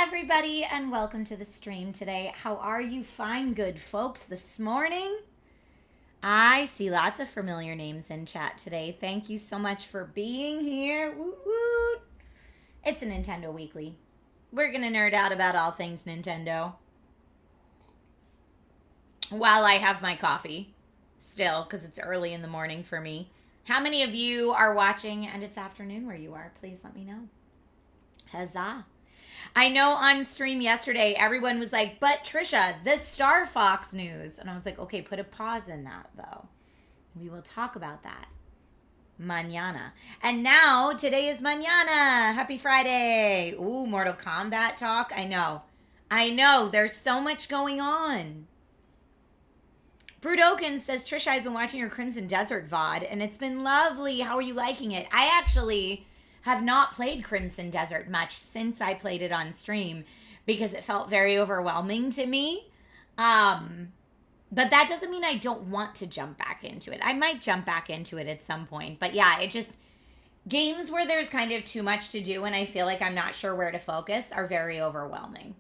everybody, and welcome to the stream today. How are you fine, good folks, this morning? I see lots of familiar names in chat today. Thank you so much for being here. Woot woot. It's a Nintendo Weekly. We're going to nerd out about all things Nintendo while I have my coffee still, because it's early in the morning for me. How many of you are watching and it's afternoon where you are? Please let me know. Huzzah. I know on stream yesterday, everyone was like, but Trisha, the Star Fox news. And I was like, okay, put a pause in that, though. We will talk about that mañana. And now, today is mañana. Happy Friday. Ooh, Mortal Kombat talk. I know. There's so much going on. Brudokin says, Trisha, I've been watching your Crimson Desert VOD, and it's been lovely. How are you liking it? I actually have not played Crimson Desert much since I played it on stream because it felt very overwhelming to me. But that doesn't mean I don't want to jump back into it. I might jump back into it at some point. But yeah, games where there's kind of too much to do and I feel like I'm not sure where to focus are very overwhelming.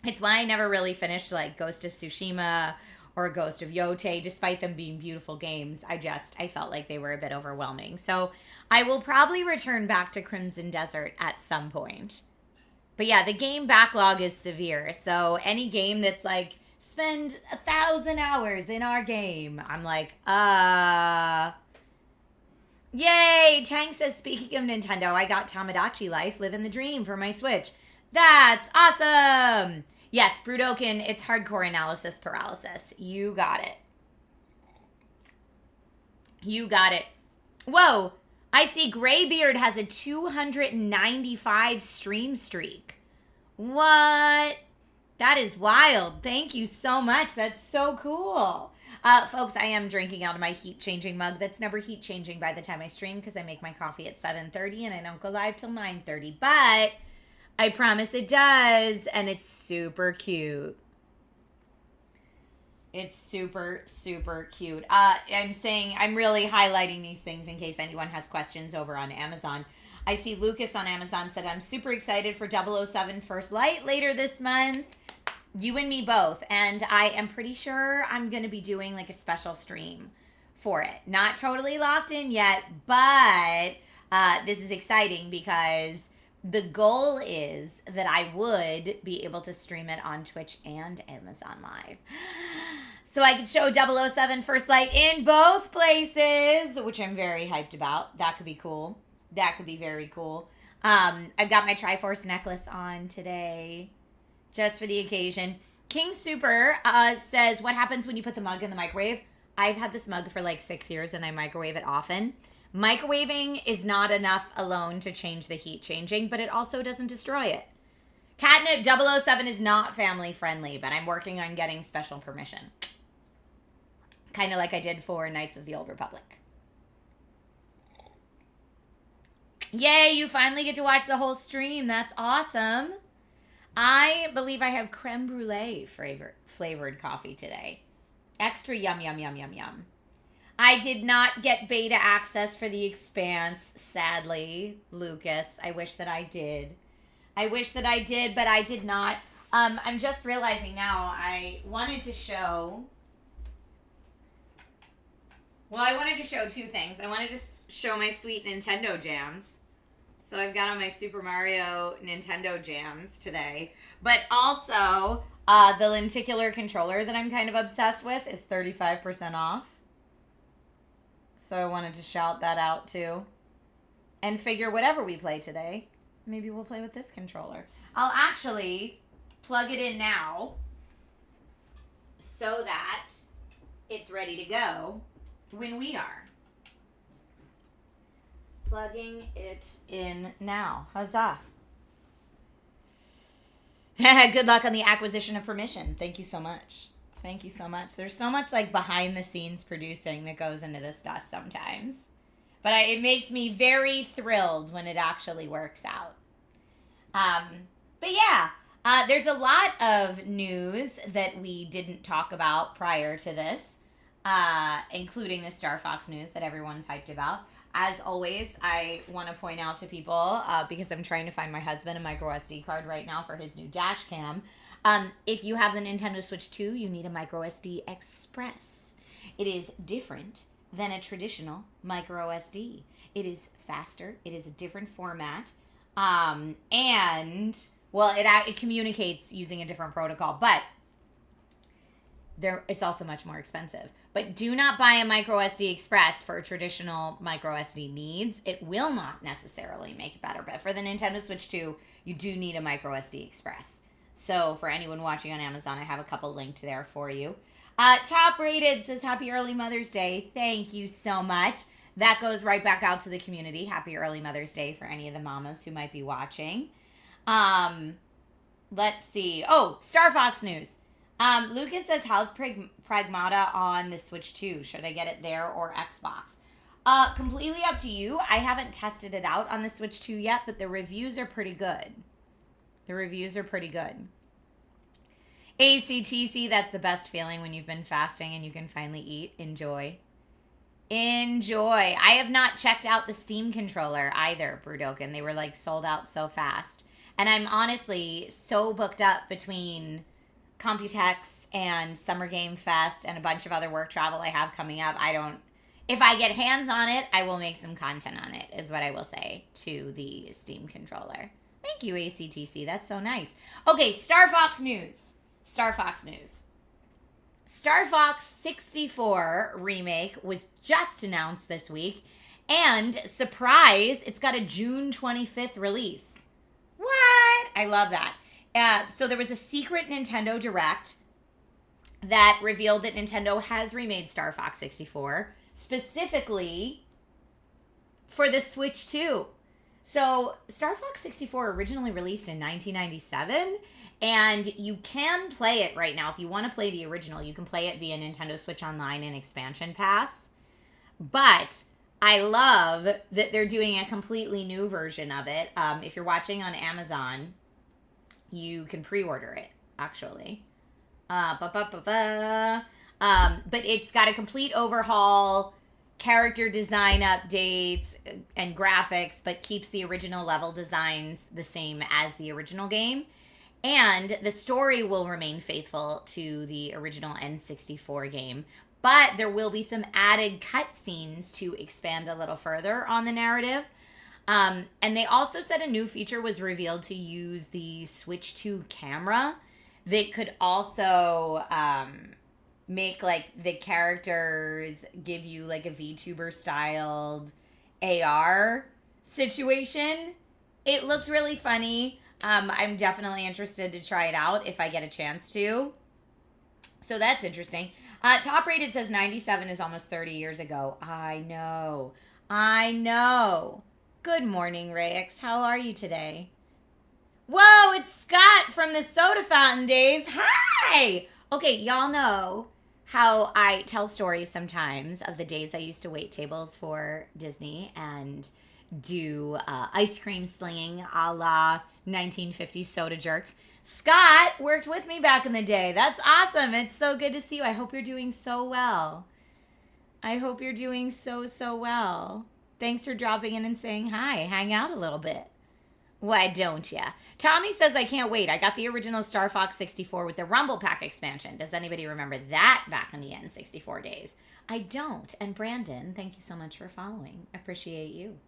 It's why I never really finished like Ghost of Tsushima or Ghost of Yote, despite them being beautiful games. I felt like they were a bit overwhelming. So I will probably return back to Crimson Desert at some point. But yeah, the game backlog is severe. So any game that's like, spend 1,000 hours in our game, I'm like, Yay! Tang says, speaking of Nintendo, I got Tamagotchi Life, Living the Dream for my Switch. That's awesome! Yes, Brudokin, it's hardcore analysis paralysis. You got it. Whoa! I see Graybeard has a 295 stream streak. What? That is wild. Thank you so much. That's so cool. Folks, I am drinking out of my heat-changing mug. That's never heat-changing by the time I stream because I make my coffee at 7:30 and I don't go live till 9:30. But I promise it does, and it's super cute. It's super, super cute. I'm really highlighting these things in case anyone has questions over on Amazon. I see Lucas on Amazon said, I'm super excited for 007 First Light later this month. You and me both. And I am pretty sure I'm going to be doing like a special stream for it. Not totally locked in yet, but this is exciting because the goal is that I would be able to stream it on Twitch and Amazon Live. So I could show 007 First Light in both places, which I'm very hyped about. That could be cool. That could be very cool. I've got my Triforce necklace on today, just for the occasion. King Super says, what happens when you put the mug in the microwave? I've had this mug for like 6 years and I microwave it often. Microwaving is not enough alone to change the heat changing, but it also doesn't destroy it. Catnip 007 is not family friendly, but I'm working on getting special permission. Kind of like I did for Knights of the Old Republic. Yay, you finally get to watch the whole stream. That's awesome. I believe I have creme brulee flavored coffee today. Extra yum, yum, yum, yum, yum. I did not get beta access for The Expanse, sadly, Lucas. I wish that I did. But I did not. I'm just realizing now I wanted to show two things. I wanted to show my sweet Nintendo jams. So I've got on my Super Mario Nintendo jams today. But also, the lenticular controller that I'm kind of obsessed with is 35% off. So I wanted to shout that out too. And figure whatever we play today, maybe we'll play with this controller. I'll actually plug it in now so that it's ready to go when we are. Plugging it in now. Huzzah. Good luck on the acquisition of permission. Thank you so much. Thank you so much. There's so much like behind the scenes producing that goes into this stuff sometimes. But it makes me very thrilled when it actually works out. But yeah, there's a lot of news that we didn't talk about prior to this, including the Star Fox news that everyone's hyped about. As always, I want to point out to people, because I'm trying to find my husband a micro SD card right now for his new dash cam. If you have the Nintendo Switch 2, you need a micro SD Express. It is different than a traditional micro SD. It is faster. It is a different format. And, well, it communicates using a different protocol, but it's also much more expensive. But do not buy a micro SD Express for traditional micro SD needs. It will not necessarily make it better. But for the Nintendo Switch 2, you do need a micro SD Express. So for anyone watching on Amazon, I have a couple linked there for you. Top Rated says, Happy Early Mother's Day. Thank you so much. That goes right back out to the community. Happy Early Mother's Day for any of the mamas who might be watching. Let's see. Oh, Star Fox news. Lucas says, how's Pragmata on the Switch 2? Should I get it there or Xbox? Completely up to you. I haven't tested it out on the Switch 2 yet, but the reviews are pretty good. ACTC, that's the best feeling when you've been fasting and you can finally eat. Enjoy. I have not checked out the Steam controller either, Brudokin. They were like sold out so fast. And I'm honestly so booked up between Computex and Summer Game Fest and a bunch of other work travel I have coming up. If I get hands on it, I will make some content on it, is what I will say to the Steam controller. Thank you, ACTC. That's so nice. Okay, Star Fox news. Star Fox 64 remake was just announced this week. And, surprise, it's got a June 25th release. What? I love that. So there was a secret Nintendo Direct that revealed that Nintendo has remade Star Fox 64 specifically for the Switch 2. So Star Fox 64 originally released in 1997, and you can play it right now. If you want to play the original, you can play it via Nintendo Switch Online and Expansion Pass. But I love that they're doing a completely new version of it. If you're watching on Amazon, you can pre-order it, actually. But it's got a complete overhaul, character design updates, and graphics, but keeps the original level designs the same as the original game. And the story will remain faithful to the original N64 game. But there will be some added cutscenes to expand a little further on the narrative. And they also said a new feature was revealed to use the Switch 2 camera that could also make like the characters give you like a VTuber styled AR situation. It looked really funny. I'm definitely interested to try it out if I get a chance to. So that's interesting. Top Rated says 97 is almost 30 years ago. I know. Good morning, Rex. How are you today? Whoa, it's Scott from the Soda Fountain days. Hi! Okay, y'all know how I tell stories sometimes of the days I used to wait tables for Disney and do ice cream slinging a la 1950s soda jerks. Scott worked with me back in the day. That's awesome. It's so good to see you. I hope you're doing so well. I hope you're doing so well. Thanks for dropping in and saying hi. Hang out a little bit. Why don't ya? Tommy says, I can't wait. I got the original Star Fox 64 with the Rumble Pack expansion. Does anybody remember that back in the N64 days? I don't. And Brandon, thank you so much for following. Appreciate you.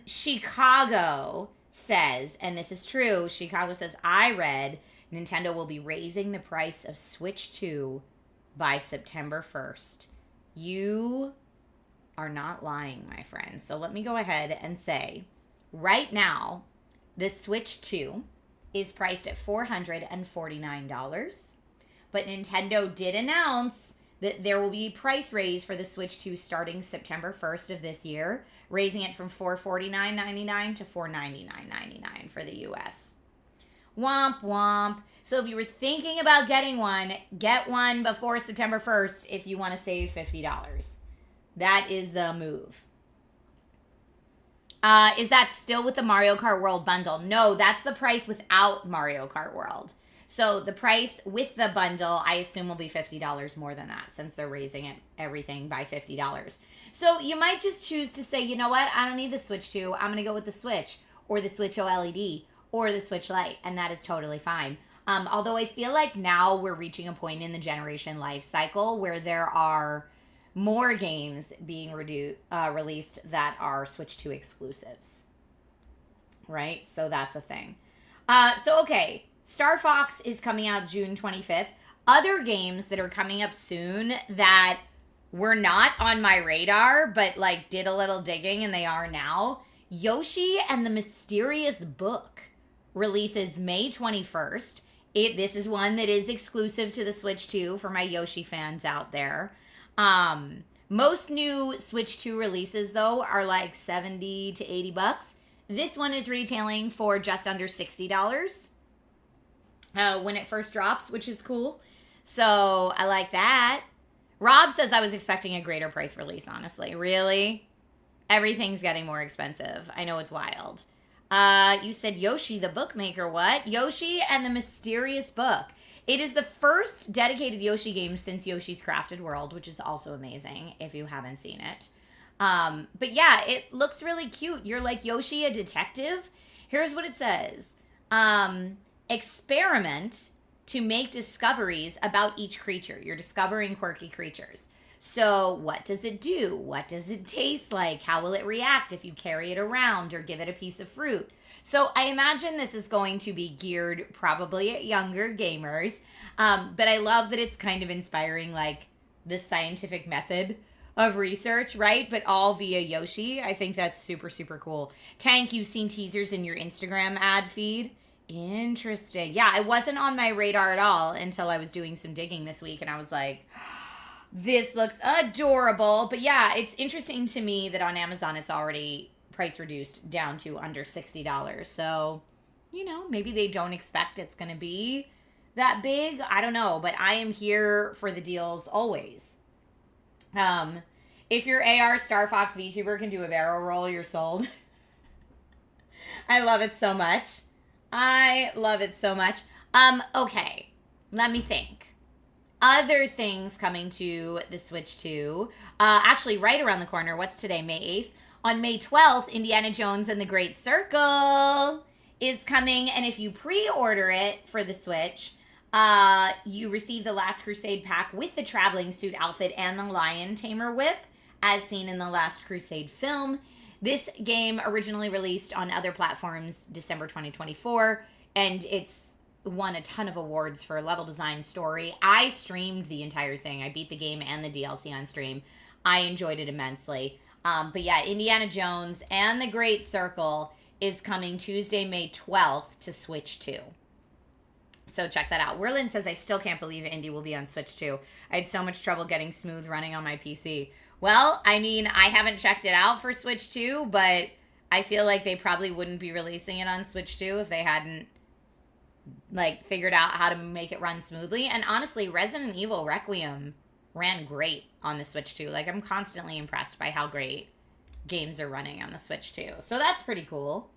Chicago says, and this is true, Chicago says, I read Nintendo will be raising the price of Switch 2 by September 1st. You are not lying, my friend. So let me go ahead and say, right now, the Switch 2 is priced at $449. But Nintendo did announce that there will be a price raise for the Switch 2 starting September 1st of this year, raising it from $449.99 to $499.99 for the US. Womp womp. So if you were thinking about getting one, get one before September 1st if you want to save $50. That is the move. Is that still with the Mario Kart World bundle? No, that's the price without Mario Kart World. So the price with the bundle, I assume, will be $50 more than that, since they're raising it everything by $50. So you might just choose to say, you know what, I don't need the Switch 2. I'm going to go with the Switch, or the Switch OLED, or the Switch Lite, and that is totally fine. Although I feel like now we're reaching a point in the generation life cycle where there are more games being released that are Switch 2 exclusives. Right? So that's a thing. Okay. Star Fox is coming out June 25th. Other games that are coming up soon that were not on my radar, but like did a little digging and they are now. Yoshi and the Mysterious Book releases May 21st. This is one that is exclusive to the Switch 2 for my Yoshi fans out there. Most new Switch 2 releases, though, are like $70 to $80. This one is retailing for just under $60 when it first drops, which is cool. So I like that. Rob says I was expecting a greater price release, honestly. Really? Everything's getting more expensive. I know it's wild. You said Yoshi the Bookmaker. What? Yoshi and the Mysterious Book. It is the first dedicated Yoshi game since Yoshi's Crafted World, which is also amazing if you haven't seen it. But yeah, it looks really cute. You're like Yoshi, a detective. Here's what it says. Experiment to make discoveries about each creature. You're discovering quirky creatures. So what does it do? What does it taste like? How will it react if you carry it around or give it a piece of fruit? So I imagine this is going to be geared probably at younger gamers. But I love that it's kind of inspiring like the scientific method of research, right? But all via Yoshi. I think that's super, super cool. Tank, you've seen teasers in your Instagram ad feed? Interesting. Yeah, it wasn't on my radar at all until I was doing some digging this week and I was like, this looks adorable. But yeah, it's interesting to me that on Amazon it's already price reduced down to under $60. So, you know, maybe they don't expect it's going to be that big. I don't know, but I am here for the deals always. If your AR Star Fox VTuber can do a barrel roll, you're sold. I love it so much. I love it so much. Okay, let me think. Other things coming to the Switch 2. Actually, right around the corner. What's today? May 8th. On May 12th, Indiana Jones and the Great Circle is coming. And if you pre-order it for the Switch, you receive the Last Crusade pack with the traveling suit outfit and the Lion Tamer whip, as seen in the Last Crusade film. This game originally released on other platforms December 2024, and it's won a ton of awards for level design, story. I streamed the entire thing. I beat the game and the DLC on stream. I enjoyed it immensely. But yeah, Indiana Jones and the Great Circle is coming Tuesday, May 12th to Switch 2. So check that out. Werlin says, I still can't believe Indy will be on Switch 2. I had so much trouble getting smooth running on my PC. Well, I mean, I haven't checked it out for Switch 2, but I feel like they probably wouldn't be releasing it on Switch 2 if they hadn't, like, figured out how to make it run smoothly. And honestly, Resident Evil Requiem ran great on the Switch 2. Like, I'm constantly impressed by how great games are running on the Switch 2. So that's pretty cool.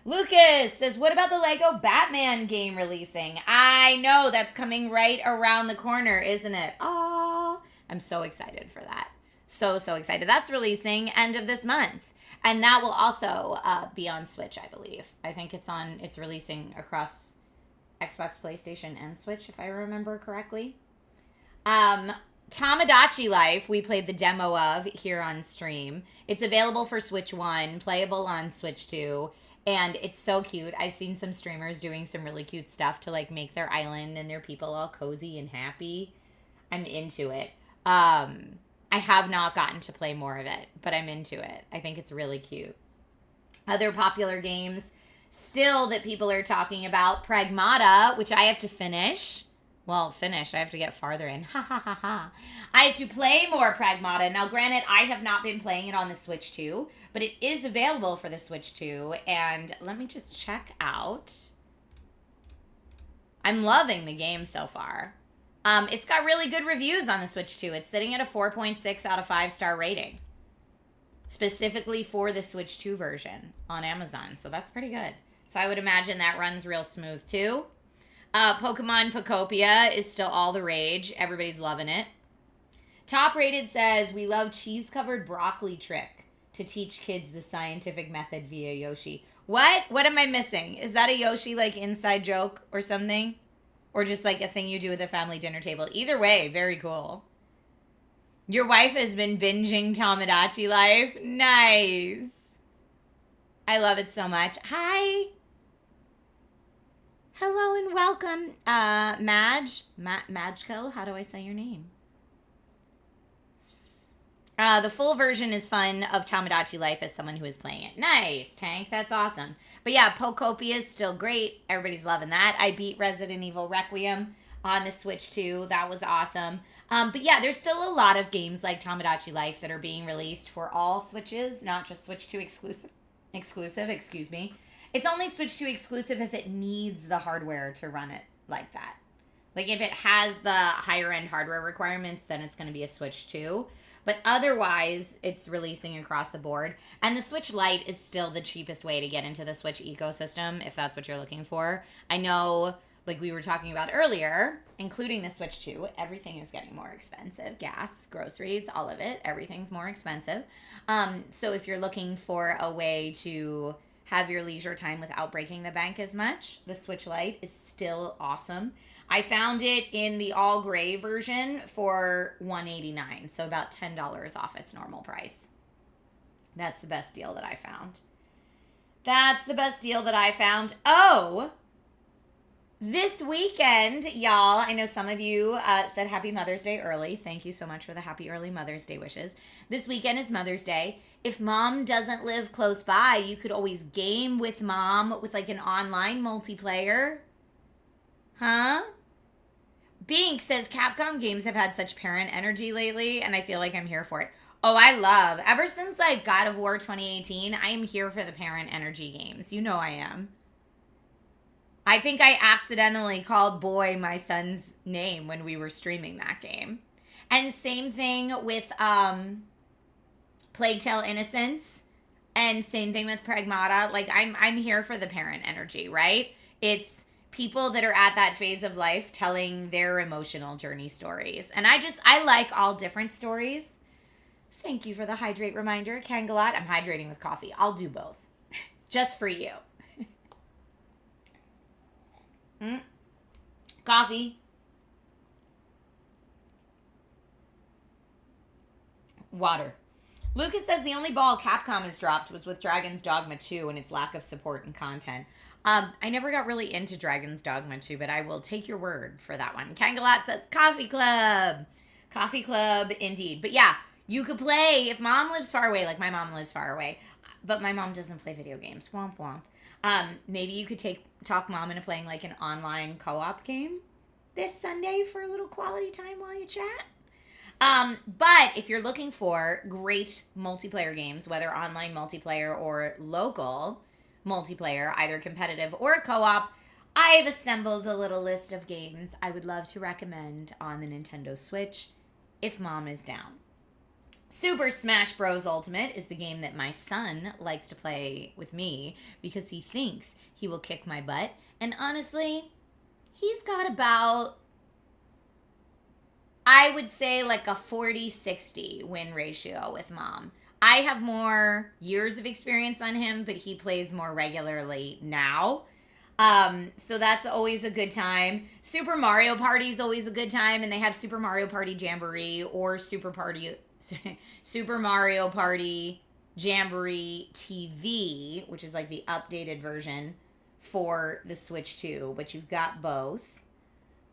Lucas says, what about the Lego Batman game releasing? I know, that's coming right around the corner, isn't it? Oh, I'm so excited for that. So excited. That's releasing end of this month. And that will also be on Switch, I believe. I think it's releasing across Xbox, PlayStation, and Switch, if I remember correctly. Tamagotchi Life, we played the demo of here on stream. It's available for Switch 1, playable on Switch 2, and it's so cute. I've seen some streamers doing some really cute stuff to like make their island and their people all cozy and happy. I'm into it. I have not gotten to play more of it, but I'm into it. I think it's really cute. Other popular games still that people are talking about, Pragmata, which I have to finish. Well, finish. I have to get farther in. Ha ha ha ha. I have to play more Pragmata. Now, granted, I have not been playing it on the Switch 2, but it is available for the Switch 2. And let me just check out. I'm loving the game so far. It's got really good reviews on the Switch 2. It's sitting at a 4.6 out of 5-star rating. Specifically for the Switch 2 version on Amazon. So that's pretty good. So I would imagine that runs real smooth too. Pokemon Pokopia is still all the rage. Everybody's loving it. Top Rated says, we love cheese-covered broccoli trick to teach kids the scientific method via Yoshi. What? What am I missing? Is that a Yoshi, like, inside joke or something? Or just, like, a thing you do at the family dinner table? Either way, very cool. Your wife has been binging Tomodachi Life. Nice. I love it so much. Hi. Hello and welcome. Majko, how do I say your name? The full version is fun of Tomodachi Life as someone who is playing it. Nice, Tank. That's awesome. But yeah, Pokopia is still great. Everybody's loving that. I beat Resident Evil Requiem on the Switch too. That was awesome. But yeah, there's still a lot of games like Tomodachi Life that are being released for all Switches, not just Switch 2 exclusive, excuse me. It's only Switch 2 exclusive if it needs the hardware to run it like that. Like if it has the higher end hardware requirements, then it's going to be a Switch 2. But otherwise, it's releasing across the board. And the Switch Lite is still the cheapest way to get into the Switch ecosystem, if that's what you're looking for. I know, like we were talking about earlier, including the Switch 2, everything is getting more expensive. Gas, groceries, all of it. Everything's more expensive. So if you're looking for a way to have your leisure time without breaking the bank as much, the Switch Lite is still awesome. I found it in the all gray version for $189, so about $10 off its normal price. That's the best deal that I found. Oh, this weekend, y'all, I know some of you said Happy Mother's Day early. Thank you so much for the happy early Mother's Day wishes. This weekend is Mother's Day. If mom doesn't live close by, you could always game with mom with like an online multiplayer. Huh? Bink says Capcom games have had such parent energy lately, and I feel like I'm here for it. Oh, I love. Ever since like God of War 2018, I am here for the parent energy games. You know I am. I think I accidentally called Boy my son's name when we were streaming that game. And same thing with Plague Tale Innocence, and same thing with Pragmata. Like I'm here for the parent energy, right? It's people that are at that phase of life telling their emotional journey stories. And I like all different stories. Thank you for the hydrate reminder, Kangalot. I'm hydrating with coffee. I'll do both. Just for you. Coffee. Water. Lucas says the only ball Capcom has dropped was with Dragon's Dogma 2 and its lack of support and content. I never got really into Dragon's Dogma 2, but I will take your word for that one. Kangalot says Coffee Club. Coffee Club, indeed. But yeah, you could play, if mom lives far away, like my mom lives far away, but my mom doesn't play video games. Womp womp. Maybe you could talk mom into playing like an online co-op game this Sunday for a little quality time while you chat. But if you're looking for great multiplayer games, whether online multiplayer or local multiplayer, either competitive or co-op, I've assembled a little list of games I would love to recommend on the Nintendo Switch if mom is down. Super Smash Bros. Ultimate is the game that my son likes to play with me because he thinks he will kick my butt. And honestly, he's got about, I would say like a 40-60 win ratio with mom. I have more years of experience on him, but he plays more regularly now. So that's always a good time. Super Mario Party is always a good time, and they have Super Mario Party Jamboree or Super Mario Party Jamboree TV, which is like the updated version for the Switch 2, but you've got both.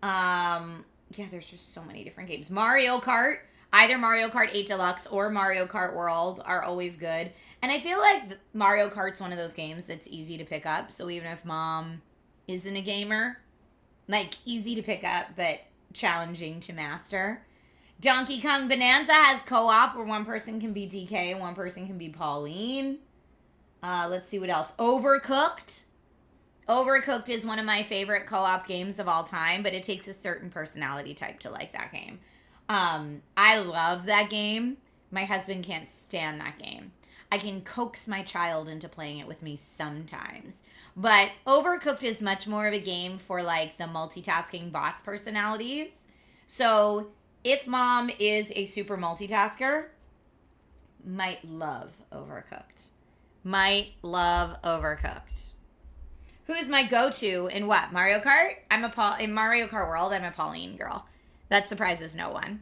Yeah, there's just so many different games. Mario Kart, either Mario Kart 8 Deluxe or Mario Kart World are always good. And I feel like Mario Kart's one of those games that's easy to pick up. So even if mom isn't a gamer, like easy to pick up, but challenging to master. Donkey Kong Bonanza has co-op where one person can be DK and one person can be Pauline. Let's see what else. Overcooked. Overcooked is one of my favorite co-op games of all time, but it takes a certain personality type to like that game. I love that game. My husband can't stand that game. I can coax my child into playing it with me sometimes. But Overcooked is much more of a game for like the multitasking boss personalities. So if mom is a super multitasker, might love Overcooked. Might love Overcooked. Who's my go-to in what? Mario Kart? In Mario Kart World, I'm a Pauline girl. That surprises no one.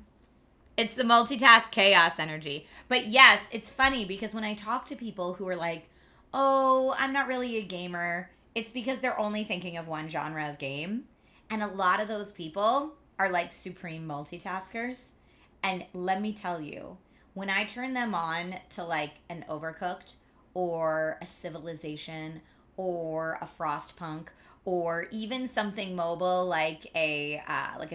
It's the multitask chaos energy. But yes, it's funny because when I talk to people who are like, oh, I'm not really a gamer, it's because they're only thinking of one genre of game. And a lot of those people are like supreme multitaskers. And let me tell you, when I turn them on to like an Overcooked or a Civilization or a Frostpunk or even something mobile like a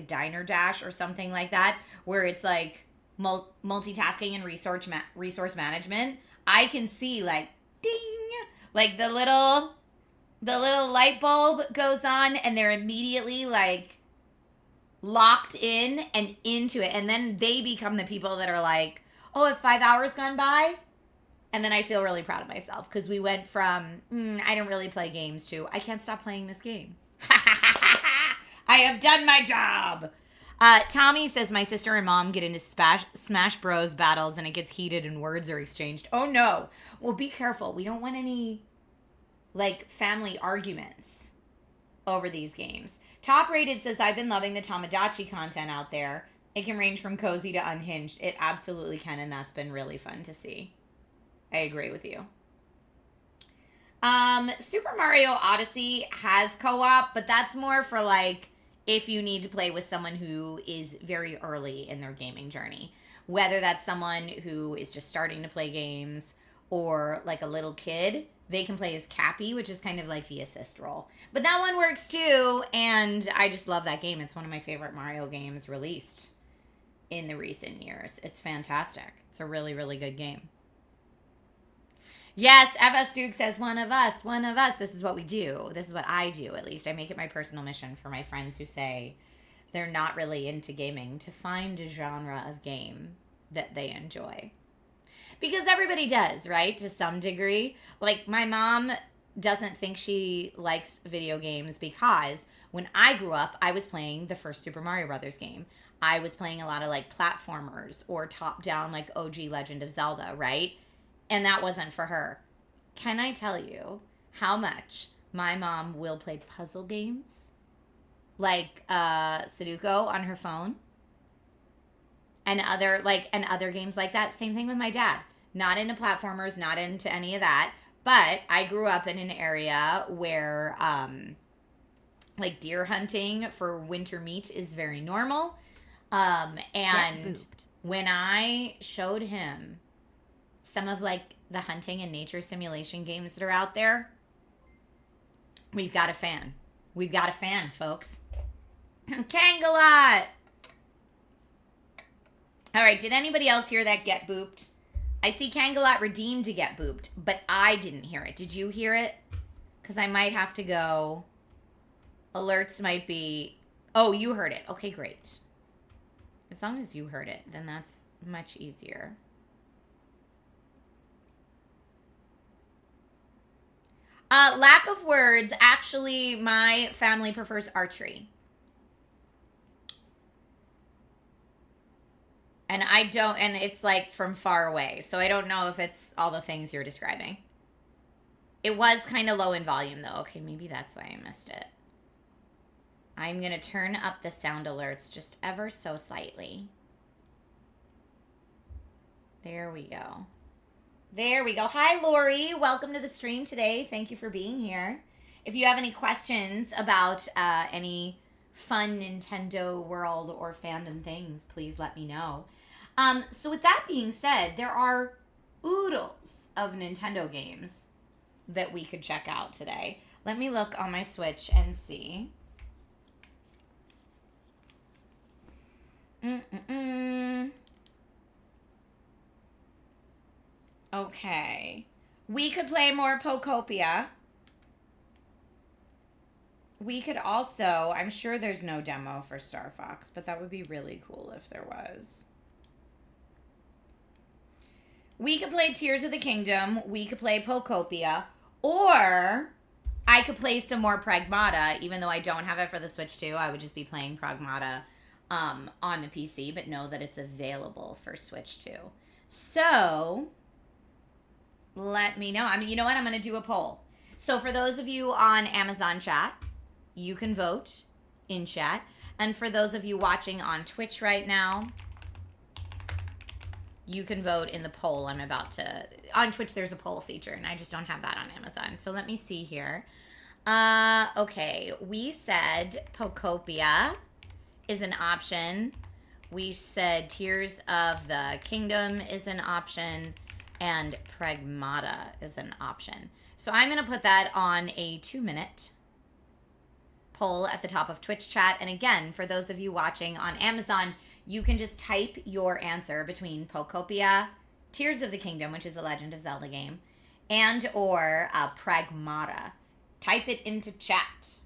Diner Dash or something like that, where it's like multitasking and resource management, I can see like ding, like the little light bulb goes on, and they're immediately like locked in and into it, and then they become the people that are like, oh, have 5 hours gone by? And then I feel really proud of myself because we went from, I don't really play games to, I can't stop playing this game. I have done my job. Tommy says, my sister and mom get into Smash Bros. Battles and it gets heated and words are exchanged. Oh, no. Well, be careful. We don't want any, like, family arguments over these games. Top Rated says, I've been loving the Tamagotchi content out there. It can range from cozy to unhinged. It absolutely can, and that's been really fun to see. I agree with you. Super Mario Odyssey has co-op, but that's more for like if you need to play with someone who is very early in their gaming journey. Whether that's someone who is just starting to play games or like a little kid, they can play as Cappy, which is kind of like the assist role. But that one works too, and I just love that game. It's one of my favorite Mario games released in the recent years. It's fantastic. It's a really, really good game. Yes, FS Duke says, one of us. This is what we do. This is what I do, at least. I make it my personal mission for my friends who say they're not really into gaming to find a genre of game that they enjoy. Because everybody does, right? To some degree. Like, my mom doesn't think she likes video games because when I grew up, I was playing the first Super Mario Brothers game. I was playing a lot of, like, platformers or top-down, like, OG Legend of Zelda, right? And that wasn't for her. Can I tell you how much my mom will play puzzle games? Like Sudoku on her phone. And other games like that. Same thing with my dad. Not into platformers, not into any of that. But I grew up in an area where like deer hunting for winter meat is very normal. And when I showed him some of like the hunting and nature simulation games that are out there, we've got a fan. We've got a fan, folks. Kangalot! All right, did anybody else hear that get booped? I see Kangalot redeemed to get booped, but I didn't hear it. Did you hear it? Because I might have to go. Alerts might be... Oh, you heard it. Okay, great. As long as you heard it, then that's much easier. Lack of words. Actually, my family prefers archery. And I don't, and it's like from far away. So I don't know if it's all the things you're describing. It was kind of low in volume though. Okay, maybe that's why I missed it. I'm going to turn up the sound alerts just ever so slightly. There we go. There we go. Hi, Lori. Welcome to the stream today. Thank you for being here. If you have any questions about any fun Nintendo world or fandom things, please let me know. So with that being said, there are oodles of Nintendo games that we could check out today. Let me look on my Switch and see. Okay. We could play more Pokopia. We could also, I'm sure there's no demo for Star Fox, but that would be really cool if there was. We could play Tears of the Kingdom. We could play Pokopia. Or I could play some more Pragmata, even though I don't have it for the Switch 2. I would just be playing Pragmata on the PC, but know that it's available for Switch 2. So, let me know. I mean, you know what? I'm going to do a poll. So, for those of you on Amazon chat, you can vote in chat. And for those of you watching on Twitch right now, you can vote in the poll I'm about to... On Twitch, there's a poll feature, and I just don't have that on Amazon. So let me see here. Okay, we said Pokopia is an option. We said Tears of the Kingdom is an option, and Pragmata is an option. So I'm going to put that on a 2-minute poll at the top of Twitch chat. And again, for those of you watching on Amazon, you can just type your answer between Pokopia, Tears of the Kingdom, which is a Legend of Zelda game, and or Pragmata. Type it into chat.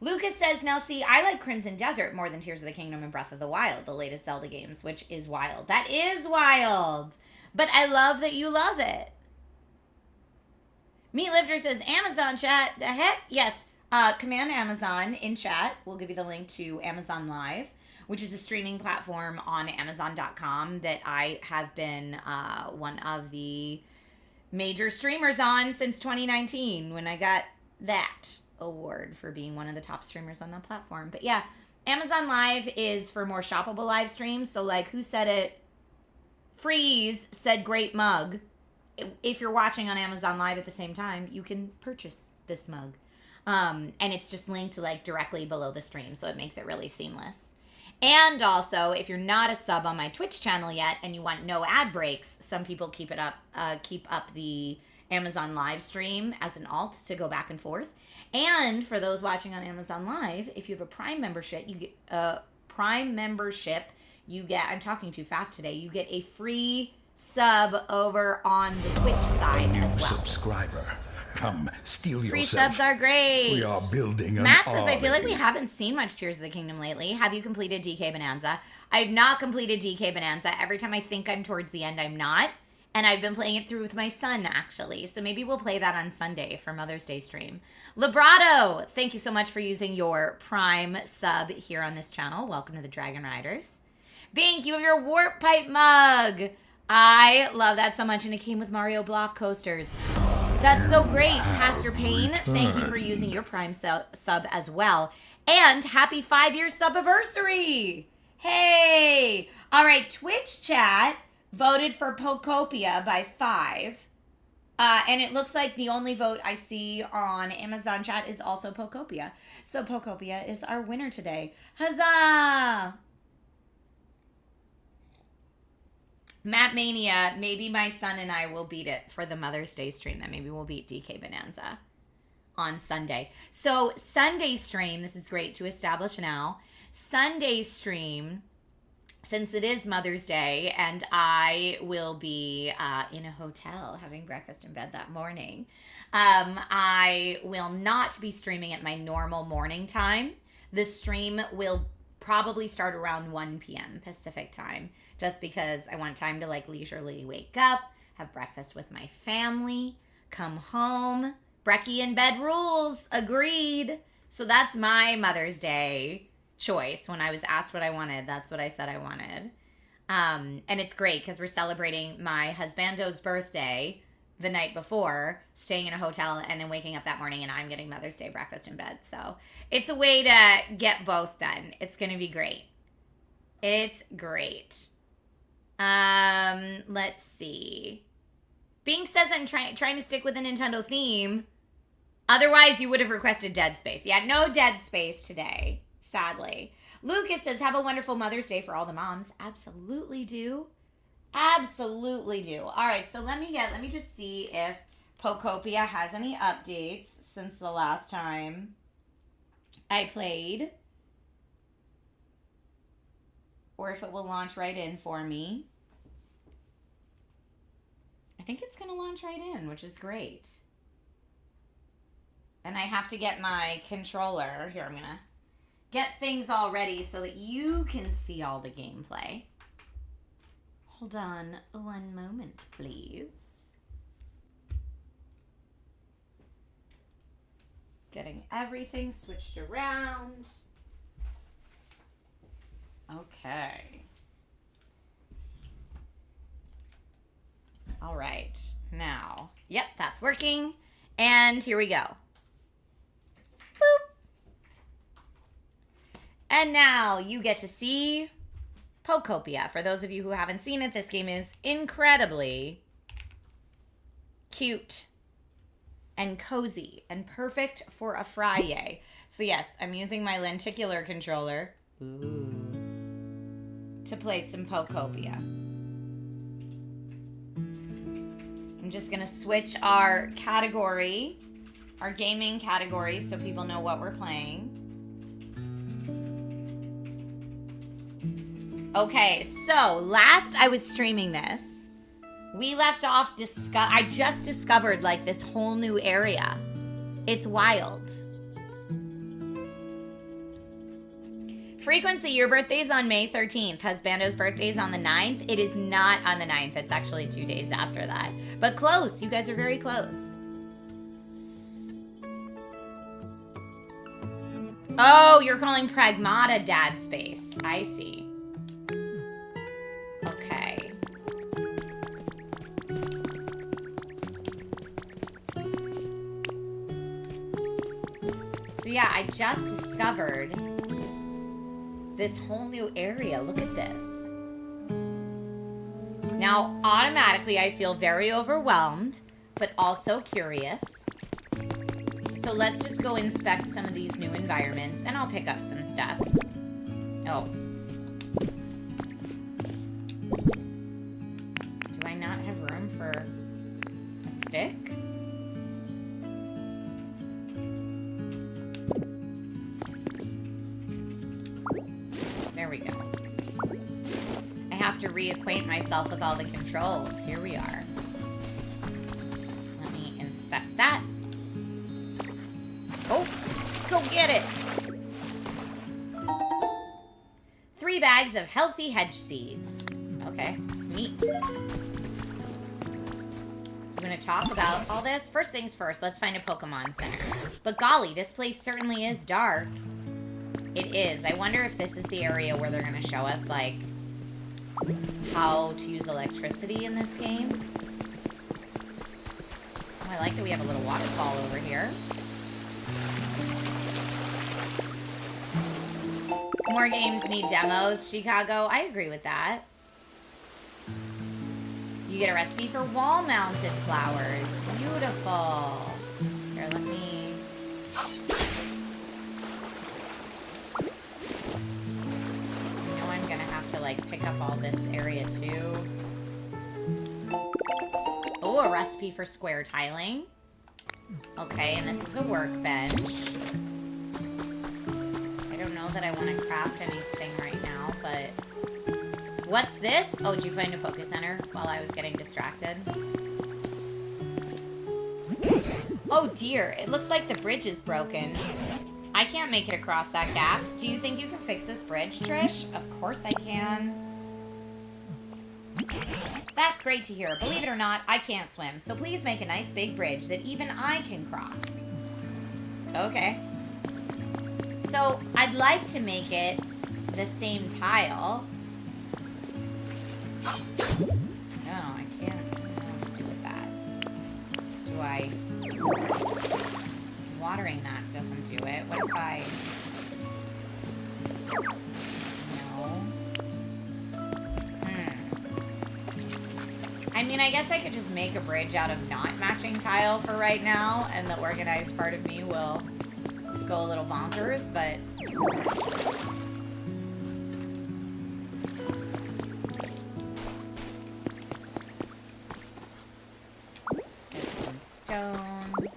Lucas says, now see, I like Crimson Desert more than Tears of the Kingdom and Breath of the Wild, the latest Zelda games, which is wild. That is wild. But I love that you love it. Meatlifter says, Amazon chat. The heck? Yes. Command Amazon in chat. We'll give you the link to Amazon Live, which is a streaming platform on Amazon.com that I have been one of the major streamers on since 2019 when I got that award for being one of the top streamers on that platform. But yeah, Amazon Live is for more shoppable live streams. So like, who said it? Freeze said great mug. If you're watching on Amazon Live at the same time, you can purchase this mug. And it's just linked like directly below the stream. So it makes it really seamless. And also, if you're not a sub on my Twitch channel yet and you want no ad breaks, some people keep up the Amazon Live stream as an alt to go back and forth. And for those watching on Amazon Live, if you have a Prime membership, you get, I'm talking too fast today, you get a free sub over on the Twitch side as well. Subscriber. Come, steal Free yourself. subs are great. We are building an Matt says, I feel like army. we haven't seen much Tears of the Kingdom lately. Have you completed DK Bonanza? I have not completed DK Bonanza. Every time I think I'm towards the end, I'm not. And I've been playing it through with my son, actually. So maybe we'll play that on Sunday for Mother's Day stream. Librato, thank you so much for using your Prime sub here on this channel. Welcome to the Dragon Riders. Bink, you have your Warp Pipe mug. I love that so much, and it came with Mario Block coasters. That's so great. Pastor Payne, thank you for using your Prime sub as well. And happy 5-year subiversary. Hey. All right, Twitch chat voted for Pokopia by 5. And it looks like the only vote I see on Amazon chat is also Pokopia. So Pokopia is our winner today. Huzzah! Matt Mania, maybe my son and I will beat it for the Mother's Day stream. Then maybe we'll beat DK Bonanza on Sunday. So Sunday stream, this is great to establish now. Sunday stream, since it is Mother's Day and I will be in a hotel having breakfast in bed that morning, I will not be streaming at my normal morning time. The stream will probably start around 1 p.m. Pacific time, just because I want time to like leisurely wake up, have breakfast with my family, come home. Brecky in bed rules. Agreed. So that's my Mother's Day choice. When I was asked what I wanted, that's what I said I wanted. And it's great because we're celebrating my husbando's birthday the night before, staying in a hotel, and then waking up that morning and I'm getting Mother's Day breakfast in bed. So it's a way to get both done. It's going to be great. It's great. Let's see. Bing says I'm trying to stick with the Nintendo theme. Otherwise, you would have requested Dead Space. Yeah, no Dead Space today, sadly. Lucas says, have a wonderful Mother's Day for all the moms. Absolutely do. Absolutely do. All right, so let me just see if Pokopia has any updates since the last time I played. Or if it will launch right in for me. I think it's going to launch right in, which is great. And I have to get my controller. Here, I'm going to get things all ready so that you can see all the gameplay. Hold on one moment, please. Getting everything switched around. Okay. All right. Now, yep, that's working. And here we go. Boop. And now you get to see Pokopia. For those of you who haven't seen it, this game is incredibly cute and cozy and perfect for a Friday. So yes, I'm using my lenticular controller to play some Pokopia. I'm just gonna switch our category, our gaming category, so people know what we're playing. Okay, so last I was streaming this, we left off, I just discovered like this whole new area. It's wild. Frequency, your birthday's on May 13th. Husbando's birthday's on the 9th. It is not on the 9th. It's actually 2 days after that. But close. You guys are very close. Oh, you're calling Pragmata Dad Space. I see. Okay. So yeah, I just discovered this whole new area. Look at this. Now, automatically, I feel very overwhelmed, but also curious. So let's just go inspect some of these new environments, and I'll pick up some stuff. Oh. Do I not have room for a stick? There we go. I have to reacquaint myself with all the controls. Here we are. Let me inspect that. Oh, go get it. 3 bags of healthy hedge seeds. Okay, neat. I'm gonna talk about all this. First things first, let's find a Pokemon Center. But golly, this place certainly is dark. It is. I wonder if this is the area where they're going to show us, like, how to use electricity in this game. Oh, I like that we have a little waterfall over here. More games need demos, Chicago. I agree with that. You get a recipe for wall-mounted flowers. Beautiful. Here, let me... like pick up all this area too. Oh, a recipe for square tiling. Okay, and this is a workbench. I don't know that I want to craft anything right now, but... What's this? Oh, did you find a Poke Center while I was getting distracted? Oh dear, it looks like the bridge is broken. I can't make it across that gap. Do you think you can fix this bridge, Trish? Of course I can. That's great to hear. Believe it or not, I can't swim. So please make a nice big bridge that even I can cross. Okay. So I'd like to make it the same tile. No, I can't. I don't know what to do with that. Do I... Watering that doesn't do it. What if I... No. I mean, I guess I could just make a bridge out of not matching tile for right now, and the organized part of me will go a little bonkers, but... Get some stone.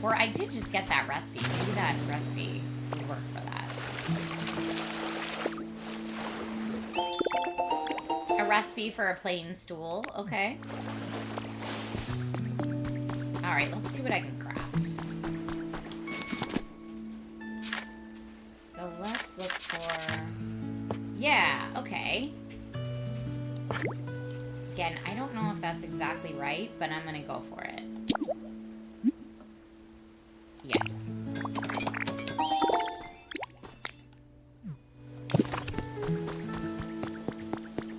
Or I did just get that recipe. Maybe that recipe would work for that. A recipe for a plain stool. Okay. Alright, let's see what I can craft. So let's look for... Yeah, okay. exactly right, but I'm gonna go for it. Yes.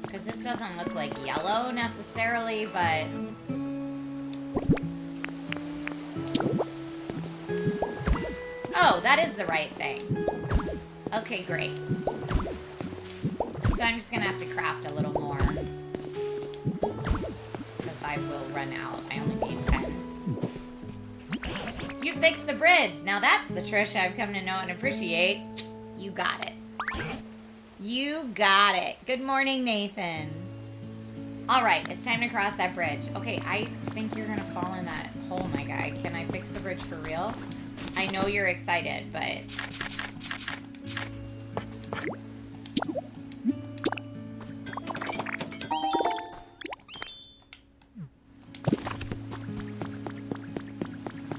Because this doesn't look like yellow necessarily, but... Oh, that is the right thing. Okay, great. So I'm just gonna have to craft a little more. Because I will run out. I only need 10. You fixed the bridge! Now that's the Trisha I've come to know and appreciate. You got it. You got it. Good morning, Nathan. Alright, it's time to cross that bridge. Okay, I think you're gonna fall in that hole, my guy. Can I fix the bridge for real? I know you're excited, but...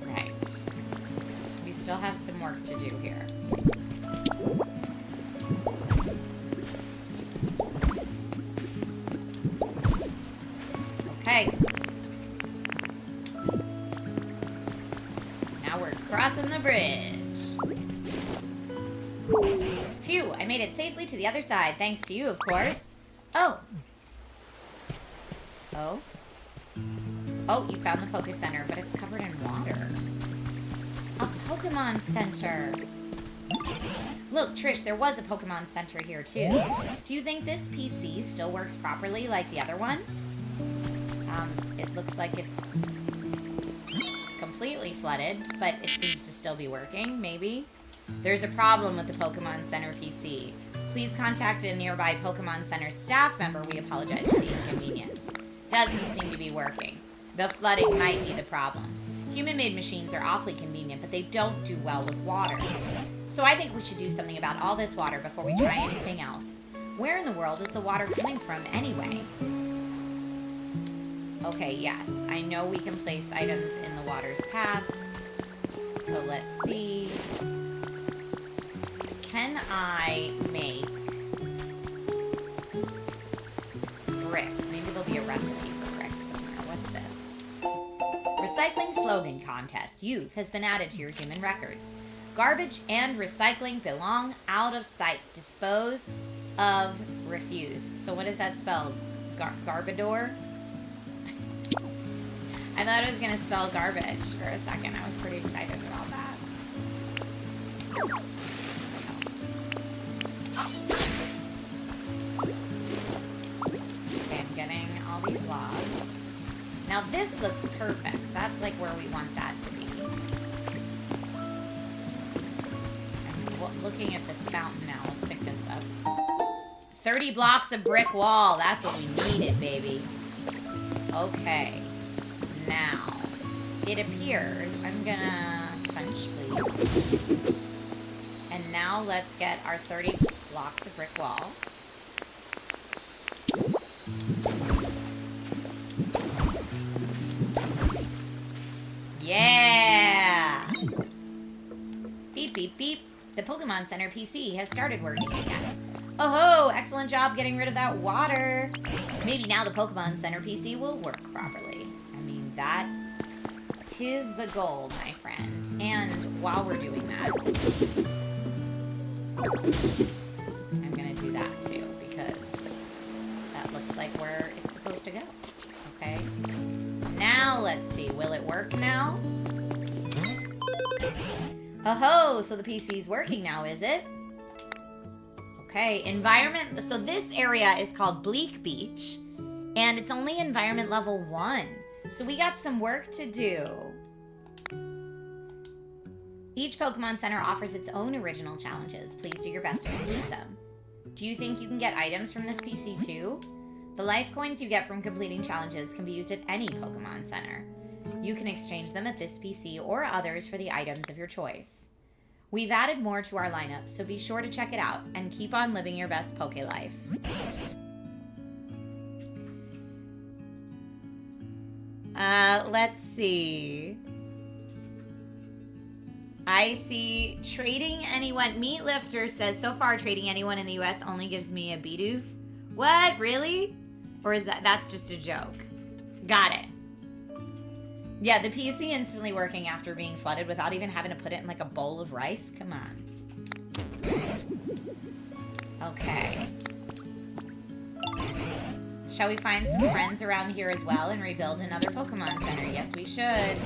Right. We still have some work to do here. Okay. Now we're crossing the bridge. Phew, I made it safely to the other side, thanks to you, of course. Oh. Oh? Oh, you found the Poke Center, but it's covered in water. A Pokemon Center. Look, Trish, there was a Pokemon Center here, too. Do you think this PC still works properly like the other one? It looks like it's completely flooded, but it seems to still be working, maybe. There's a problem with the Pokemon Center PC. Please contact a nearby Pokemon Center staff member. We apologize for the inconvenience. Doesn't seem to be working. The flooding might be the problem. Human-made machines are awfully convenient, but they don't do well with water. So I think we should do something about all this water before we try anything else. Where in the world is the water coming from anyway? Okay, yes. I know we can place items in the water's path. So let's see. Can I make brick? Maybe there'll be a recipe for brick somewhere. What's this? Recycling slogan contest. Youth has been added to your human records. Garbage and recycling belong out of sight. Dispose of refused. So what does that spell? Garbador? I thought it was going to spell garbage for a second. I was pretty excited about that. Okay, I'm getting all these logs. Now this looks perfect. That's like where we want that to be. I'm looking at this fountain now. Let's pick this up. 30 blocks of brick wall. That's what we needed, baby. Okay. Now, it appears, I'm gonna punch, please. And now let's get our 30 blocks of brick wall. Yeah! Beep, beep, beep. The Pokemon Center PC has started working again. Oh ho! Excellent job getting rid of that water. Maybe now the Pokemon Center PC will work properly. That tis the goal, my friend. And while we're doing that, I'm gonna do that too, because that looks like where it's supposed to go. Okay. Now let's see, will it work now? Oh ho, so the PC's working now, is it? Okay, environment, so this area is called Bleak Beach, and it's only environment level 1. So we got some work to do. Each Pokemon Center offers its own original challenges. Please do your best to complete them. Do you think you can get items from this PC too? The life coins you get from completing challenges can be used at any Pokemon Center. You can exchange them at this PC or others for the items of your choice. We've added more to our lineup, so be sure to check it out and keep on living your best Poke life. Let's see. I see trading anyone. Meat Lifter says, so far trading anyone in the US only gives me a Bidoof. What? Really? Or is that's just a joke? Got it. Yeah, the PC instantly working after being flooded without even having to put it in like a bowl of rice. Come on. Okay. Shall we find some friends around here as well and rebuild another Pokemon Center? Yes, we should.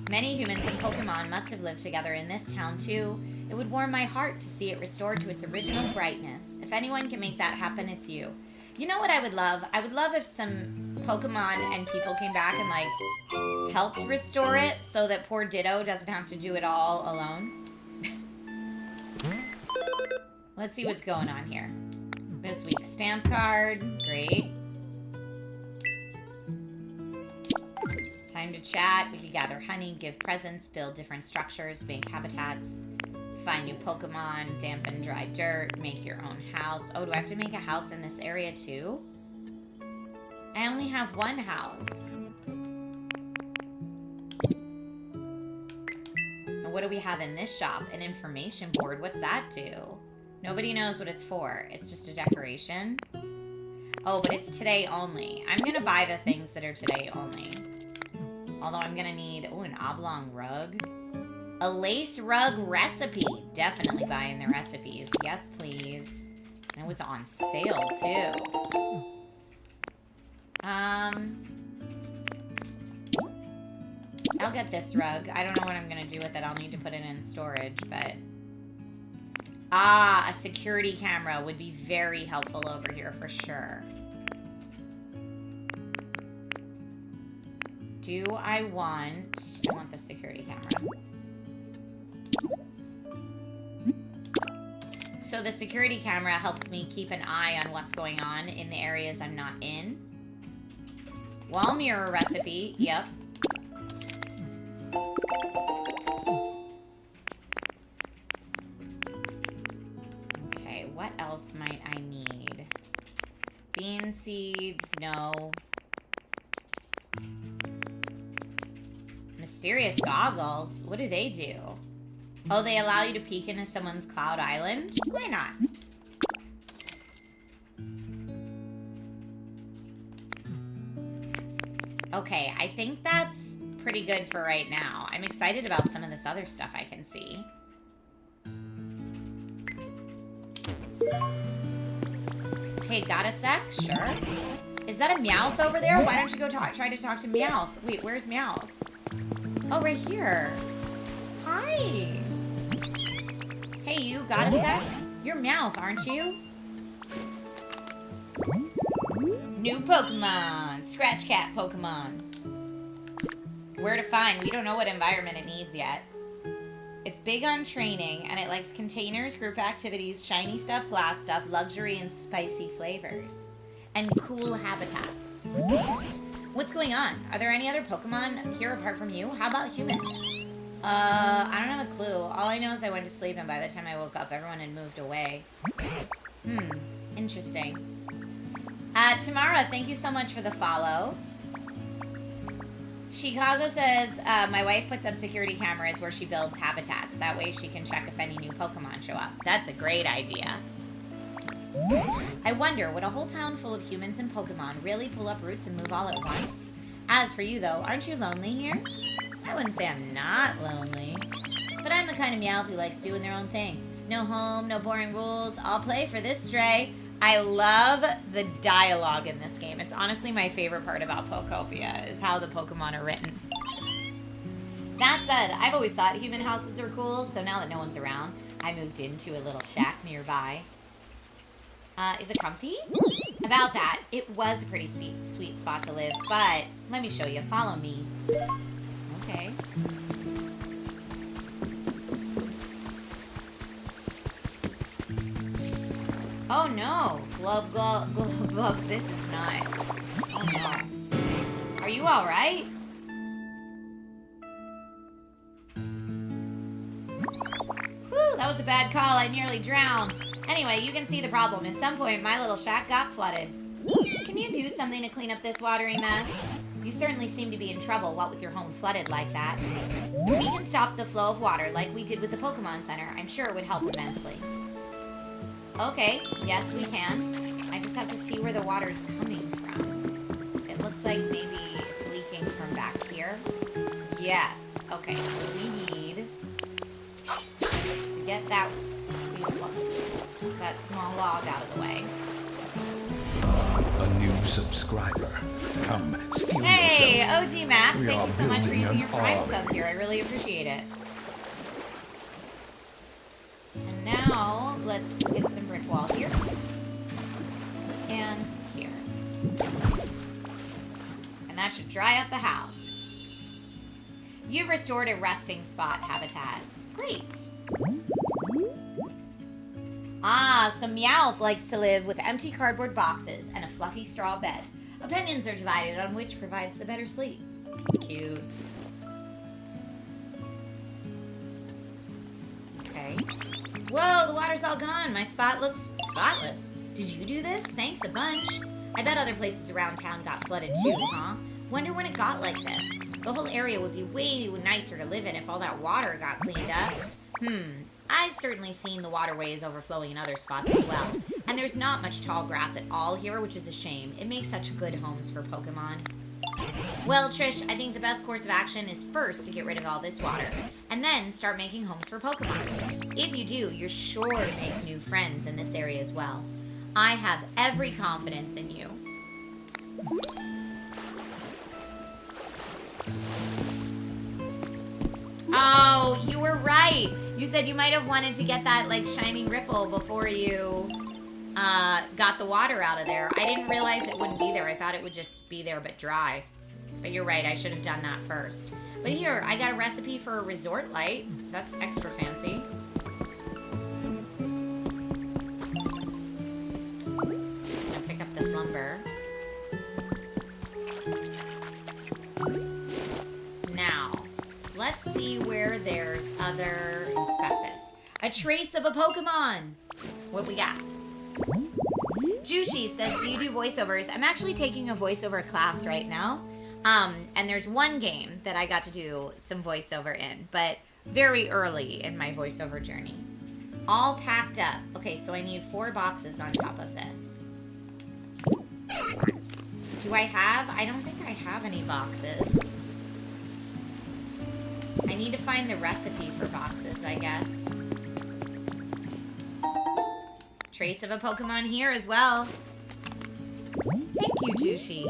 Many humans and Pokemon must have lived together in this town too. It would warm my heart to see it restored to its original brightness. If anyone can make that happen, it's you. You know what I would love? I would love if some Pokemon and people came back and, like, helped restore it so that poor Ditto doesn't have to do it all alone. Let's see what's going on here. This week's stamp card. Great. Time to chat. We could gather honey, give presents, build different structures, make habitats, find new Pokemon, dampen dry dirt, make your own house. Oh, do I have to make a house in this area too? I only have one house. And what do we have in this shop? An information board. What's that do? Nobody knows what it's for. It's just a decoration. Oh, but it's today only. I'm gonna buy the things that are today only. Although I'm gonna need, oh, an oblong rug. A lace rug recipe. Definitely buying the recipes. Yes, please. And it was on sale, too. I'll get this rug. I don't know what I'm gonna do with it. I'll need to put it in storage, but... Ah, a security camera would be very helpful over here for sure. Do I want the security camera. So the security camera helps me keep an eye on what's going on in the areas I'm not in. Wall mirror recipe, yep. Okay, what else might I need? Bean seeds, no. Mysterious goggles, what do they do? Oh, they allow you to peek into someone's Cloud Island? Why not? Okay, I think that's pretty good for right now. I'm excited about some of this other stuff I can see. Hey, got a sec? Sure. Is that a Meowth over there? Why don't you go try to talk to Meowth? Wait, where's Meowth? Oh, right here. Hi. Hey, you, got a sec? You're Meowth, aren't you? New Pokemon. Scratch Cat Pokemon. Where to find? We don't know what environment it needs yet. It's big on training, and it likes containers, group activities, shiny stuff, glass stuff, luxury, and spicy flavors. And cool habitats. What's going on? Are there any other Pokemon here apart from you? How about humans? I don't have a clue. All I know is I went to sleep, and by the time I woke up, everyone had moved away. Interesting. Tamara, thank you so much for the follow. Chicago says, my wife puts up security cameras where she builds habitats. That way she can check if any new Pokemon show up. That's a great idea. I wonder, would a whole town full of humans and Pokemon really pull up roots and move all at once? As for you, though, aren't you lonely here? I wouldn't say I'm not lonely. But I'm the kind of Meowth who likes doing their own thing. No home, no boring rules. I'll play for this stray. I love the dialogue in this game. It's honestly my favorite part about Pokopia, is how the Pokemon are written. That said, I've always thought human houses are cool, so now that no one's around, I moved into a little shack nearby. Is it comfy? About that, it was a pretty sweet spot to live, but let me show you. Follow me. Okay. Oh no! Glub, glub, glub, glub. This is not... Oh no. Are you alright? Whew, that was a bad call. I nearly drowned. Anyway, you can see the problem. At some point, my little shack got flooded. Can you do something to clean up this watery mess? You certainly seem to be in trouble, what with your home flooded like that. We can stop the flow of water like we did with the Pokemon Center. I'm sure it would help immensely. Okay, yes we can. I just have to see where the water's coming from. It looks like maybe it's leaking from back here. Yes. Okay, so we need to get that small log out of the way. A new subscriber. Come, steal Hey, yourself. OG Matt, We thank are you so much for building using an your Prime army. sub here. I really appreciate it. And now, let's get some brick wall here. And here. And that should dry up the house. You've restored a resting spot habitat. Great. Ah, so Meowth likes to live with empty cardboard boxes and a fluffy straw bed. Opinions are divided on which provides the better sleep. Cute. Okay. Whoa, the water's all gone. My spot looks spotless. Did you do this? Thanks a bunch. I bet other places around town got flooded too, huh? Wonder when it got like this. The whole area would be way nicer to live in if all that water got cleaned up. I've certainly seen the waterways overflowing in other spots as well. And there's not much tall grass at all here, which is a shame. It makes such good homes for Pokemon. Well, Trish, I think the best course of action is first to get rid of all this water, and then start making homes for Pokemon. If you do, you're sure to make new friends in this area as well. I have every confidence in you. Oh, you were right. You said you might have wanted to get that, like, shining ripple before you got the water out of there. I didn't realize it wouldn't be there. I thought it would just be there but dry. But you're right, I should have done that first. But here, I got a recipe for a resort light. That's extra fancy. I'll pick up this lumber. Now, let's see where there's other... Inspect this. A trace of a Pokemon! What we got? Jushi says, do you do voiceovers? I'm actually taking a voiceover class right now. And there's one game that I got to do some voiceover in, but very early in my voiceover journey. All packed up. Okay, so I need 4 boxes on top of this. Do I have? I don't think I have any boxes. I need to find the recipe for boxes, I guess. Trace of a Pokemon here as well. Thank you, Jushi.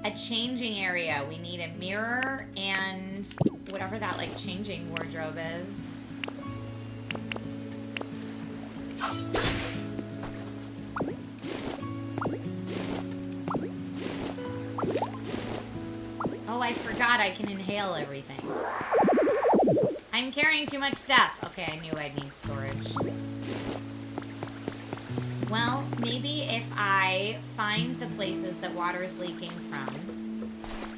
A changing area. We need a mirror and whatever that, like, changing wardrobe is. Oh, I forgot I can inhale everything. I'm carrying too much stuff. Okay, I knew I'd need storage. Well, maybe if I find the places that water is leaking from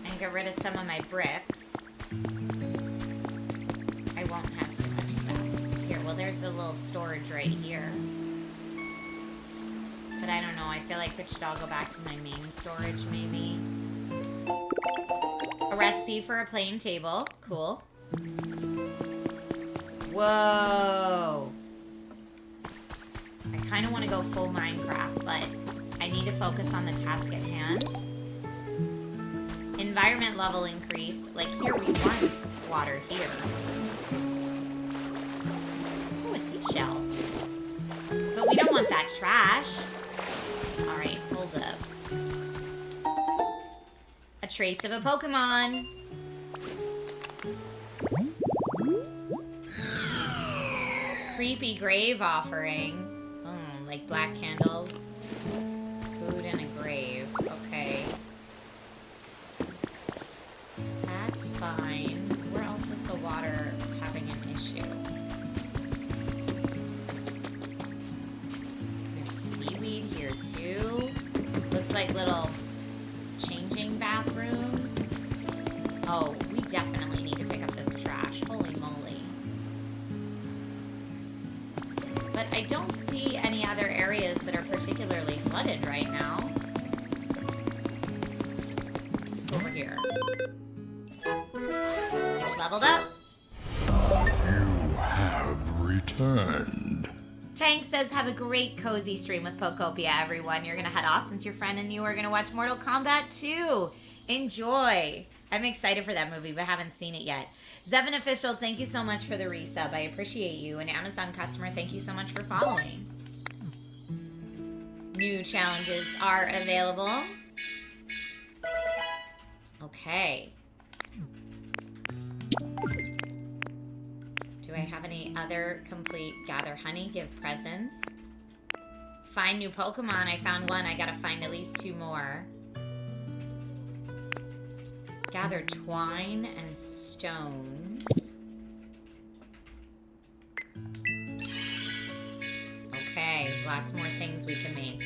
and get rid of some of my bricks, I won't have too much stuff. Here, well, there's the little storage right here. But I don't know, I feel like it should all go back to my main storage, maybe. A recipe for a plain table. Cool. Whoa! I kind of want to go full Minecraft, but I need to focus on the task at hand. Environment level increased. Like, here we want water here. Oh, a seashell. But we don't want that trash. Alright, hold up. A trace of a Pokemon. Creepy grave offering. Like black candles. Food and a grave. Okay. That's fine. Where else is the water having an issue? There's seaweed here too. Looks like little changing bathrooms. Oh, we definitely need to pick up this trash. Holy moly. But I don't see any other areas that are particularly flooded right now. Over here. Leveled up. You have returned. Tank says, have a great cozy stream with Pokopia, everyone. You're going to head off since your friend and you are going to watch Mortal Kombat 2. Enjoy. I'm excited for that movie, but haven't seen it yet. Zevin Official, thank you so much for the resub. I appreciate you. And Amazon customer, thank you so much for following. New challenges are available. Okay. Do I have any other complete gather honey, give presents? Find new Pokemon. I found one. I gotta find at least 2 more. Gather twine and stones. Okay, lots more things we can make.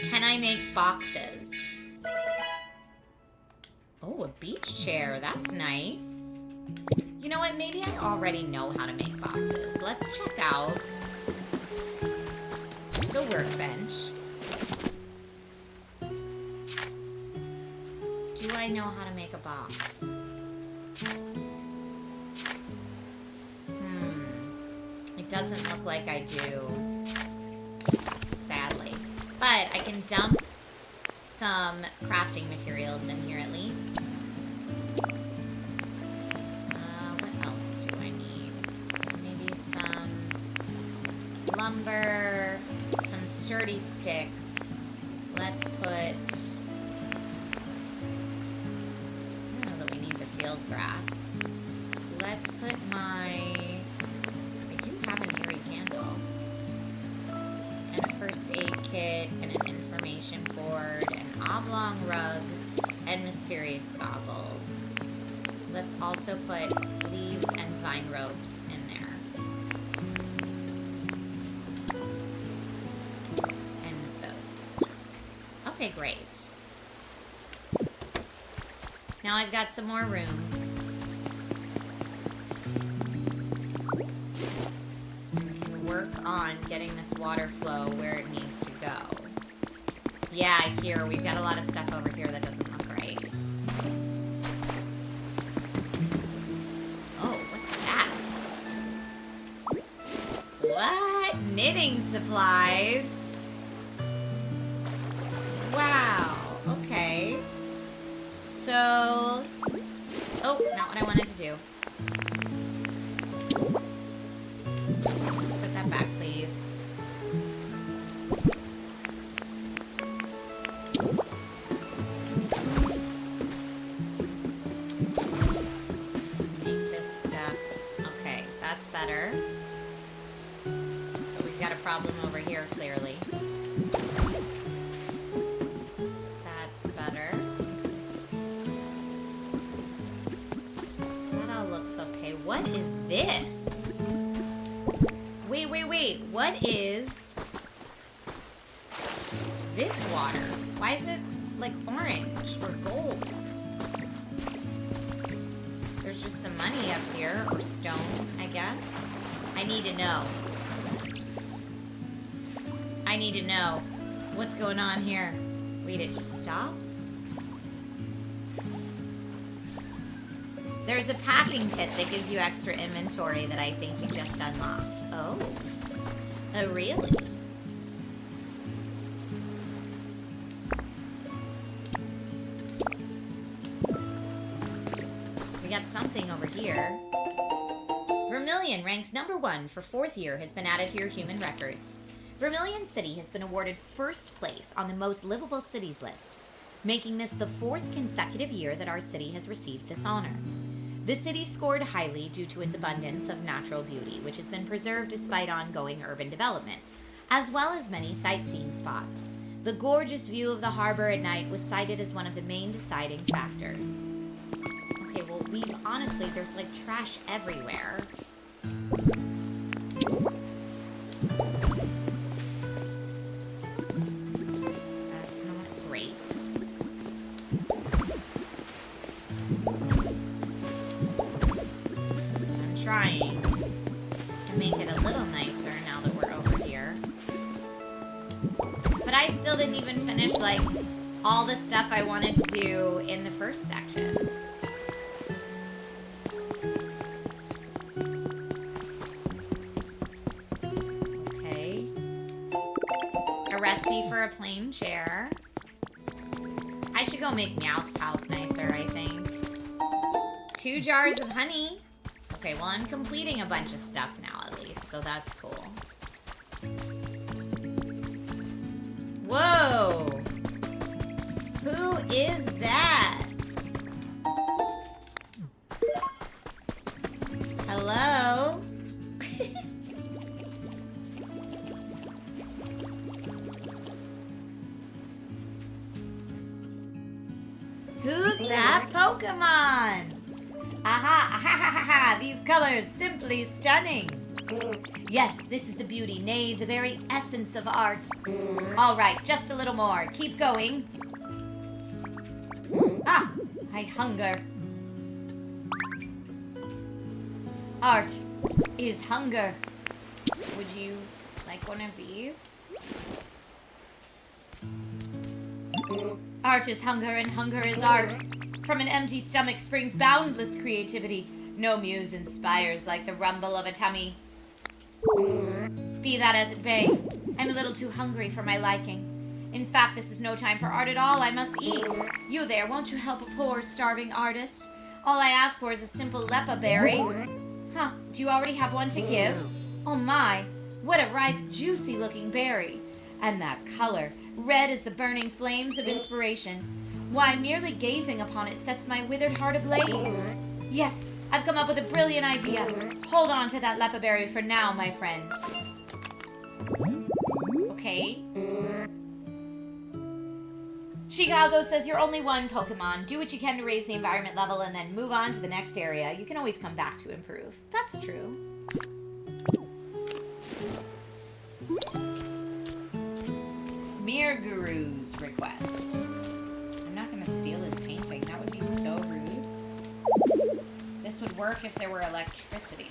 Can I make boxes? Oh, a beach chair. That's nice. You know what? Maybe I already know how to make boxes. Let's check out the workbench. Do I know how to make a box? It doesn't look like I do, sadly. But I can dump some crafting materials in here at least. What else do I need? Maybe some lumber, some sturdy sticks. Let's put... I don't know that we need the field grass. Let's put my... I do have an eerie candle. And a first aid kit, and an information board, an oblong rug, and mysterious goggles. Let's also put leaves and vine ropes in there. And those systems. Okay, great. Now I've got some more room. We can work on getting this water flow where it needs to go. Yeah, here, we've got a lot of stuff over here that doesn't look right. Oh, what's that? What? Knitting supplies? Wow, okay. So... Oh, not what I wanted to do. Put that back, please. Make this stuff. Okay, that's better. But we've got a problem over here, clearly. That's better. That all looks okay. What is this? Wait. What is this water? Why is it like orange or gold? There's just some money up here, or stone, I guess. I need to know. I need to know what's going on here. Wait, it just stops? There's a packing kit that gives you extra inventory that I think you just unlocked. Oh. Oh, really? We got something over here. Vermilion ranks #1 for 4th year has been added to your human records. Vermilion City has been awarded 1st place on the most livable cities list, making this the 4th consecutive year that our city has received this honor. The city scored highly due to its abundance of natural beauty, which has been preserved despite ongoing urban development, as well as many sightseeing spots. The gorgeous view of the harbor at night was cited as one of the main deciding factors. Okay, well, honestly, there's like trash everywhere. That's not great. I'm trying to make it a little nicer now that we're over here. But I still didn't even finish, like, all the stuff I wanted to do in the first section. Okay, for a plain chair. I should go make Meowth's house nicer, I think. 2 jars of honey. Okay, well, I'm completing a bunch of stuff now, at least, so that's cool. Whoa! Who is that? Hello? Who's that Pokemon? Aha, aha, ha, ha, ha, these colors simply stunning. Yes, this is the beauty, nay, the very essence of art. All right, just a little more. Keep going. Ah, I hunger. Art is hunger. Would you like one of these? Art is hunger and hunger is art. From an empty stomach springs boundless creativity. No muse inspires like the rumble of a tummy. Be that as it may, I'm a little too hungry for my liking. In fact, this is no time for art at all. I must eat. You there, won't you help a poor, starving artist? All I ask for is a simple lepa berry. Huh, do you already have one to give? Oh my, what a ripe, juicy-looking berry. And that color, red as the burning flames of inspiration. Why, merely gazing upon it sets my withered heart ablaze. Yes, I've come up with a brilliant idea. Hold on to that lepa berry for now, my friend. Okay. Chicago says you're only one Pokemon. Do what you can to raise the environment level and then move on to the next area. You can always come back to improve. That's true. Smear Guru's request. I'm not going to steal his painting. That would be so rude. This would work if there were electricity.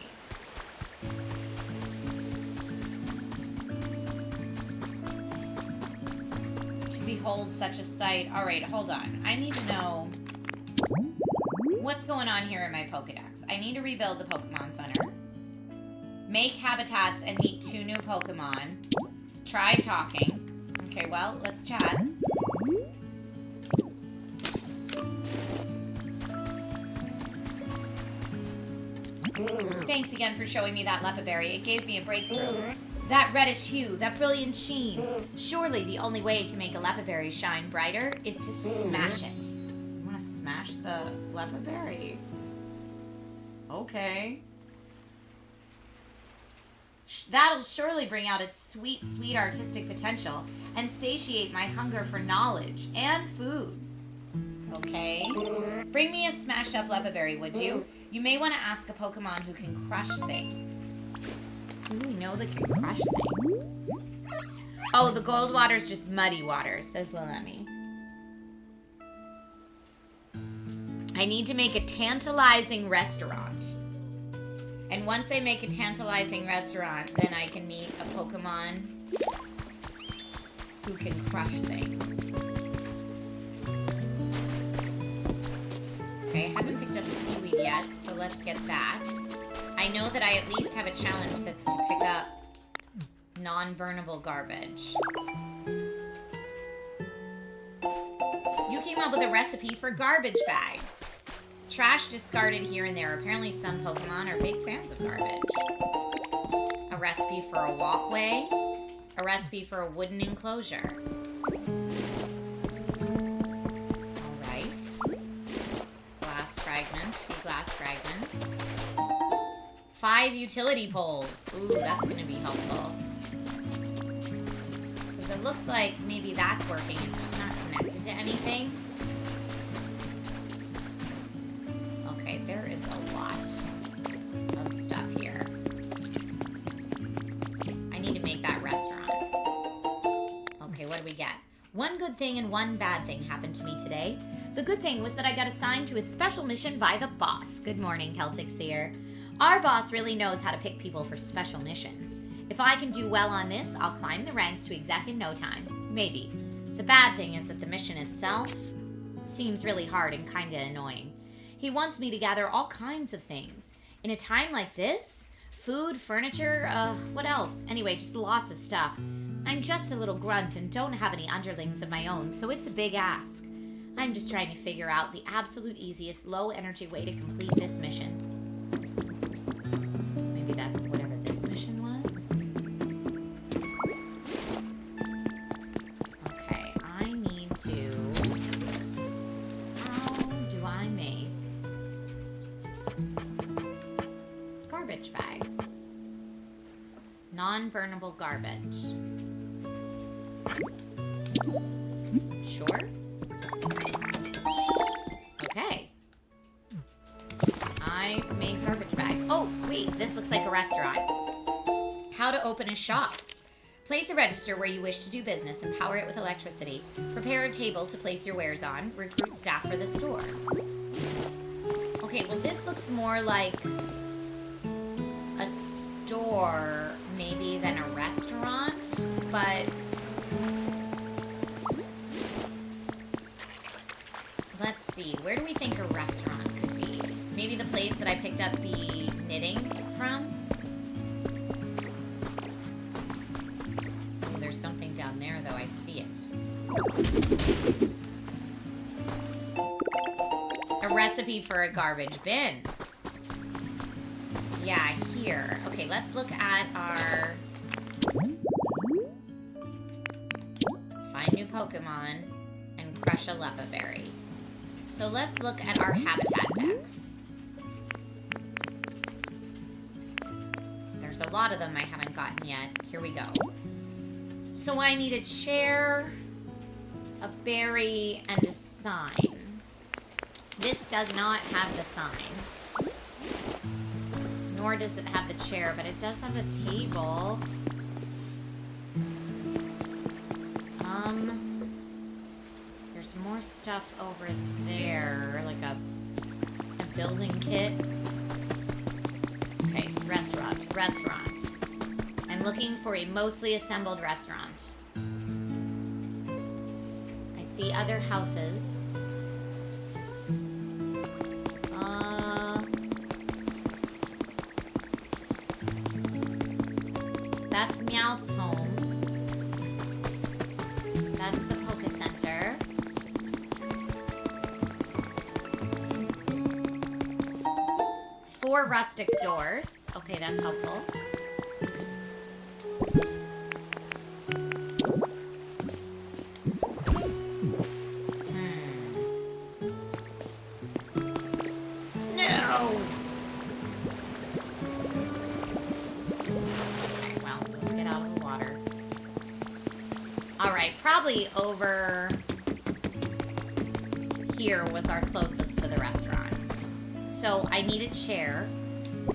Behold such a sight. Alright, hold on. I need to know what's going on here in my Pokedex. I need to rebuild the Pokemon Center. Make habitats and meet 2 new Pokemon. Try talking. Okay, well, let's chat. Thanks again for showing me that lepa berry. It gave me a breakthrough. That reddish hue, that brilliant sheen. Surely the only way to make a lepa berry shine brighter is to smash it. You want to smash the lepa berry? Okay. That'll surely bring out its sweet, sweet artistic potential and satiate my hunger for knowledge and food. Okay. Bring me a smashed up lepa berry, would you? You may want to ask a Pokemon who can crush things. Who do we know that can crush things? Oh, the gold water's just muddy water, says Lilemi. I need to make a tantalizing restaurant. And once I make a tantalizing restaurant, then I can meet a Pokemon who can crush things. Okay, I haven't picked up seaweed yet, so let's get that. I know that I at least have a challenge that's to pick up non-burnable garbage. You came up with a recipe for garbage bags. Trash discarded here and there. Apparently some Pokemon are big fans of garbage. A recipe for a walkway. A recipe for a wooden enclosure. Alright. Glass fragments. Sea glass fragments. 5 utility poles. Ooh, that's going to be helpful. Because it looks like maybe that's working. It's just not connected to anything. Okay, there is a lot of stuff here. I need to make that restaurant. Okay, what do we get? One good thing and one bad thing happened to me today. The good thing was that I got assigned to a special mission by the boss. Good morning, Celtic Seer. Our boss really knows how to pick people for special missions. If I can do well on this, I'll climb the ranks to exec in no time. Maybe. The bad thing is that the mission itself seems really hard and kinda annoying. He wants me to gather all kinds of things. In a time like this? Food, furniture, what else? Anyway, just lots of stuff. I'm just a little grunt and don't have any underlings of my own, so it's a big ask. I'm just trying to figure out the absolute easiest low-energy way to complete this mission. Maybe that's whatever this mission was? Okay, I need to... How do I make garbage bags? Non-burnable garbage. Sure. Okay. I made garbage bags. Oh, wait, this looks like a restaurant. How to open a shop. Place a register where you wish to do business and power it with electricity. Prepare a table to place your wares on. Recruit staff for the store. Okay, well, this looks more like a store, maybe, than a restaurant, but... Let's see, where do we think a restaurant could be? Maybe the place that I picked up the knitting from? Oh, there's something down there, though. I see it. A recipe for a garbage bin. Yeah, here. Okay, let's look at our... Find new Pokemon and crush a Leppa berry. So let's look at our habitat decks. There's a lot of them I haven't gotten yet. Here we go. So I need a chair, a berry, and a sign. This does not have the sign. Nor does it have the chair, but it does have the table. There's more stuff over there, like a building kit. Okay, restaurant. I'm looking for a mostly assembled restaurant. I see other houses. That's Meowth's home. That's the Poke Center. Four rustic doors. Okay, that's helpful. No! Okay, well, let's get out of the water. Alright, probably over here was our closest to the restaurant. So I need a chair.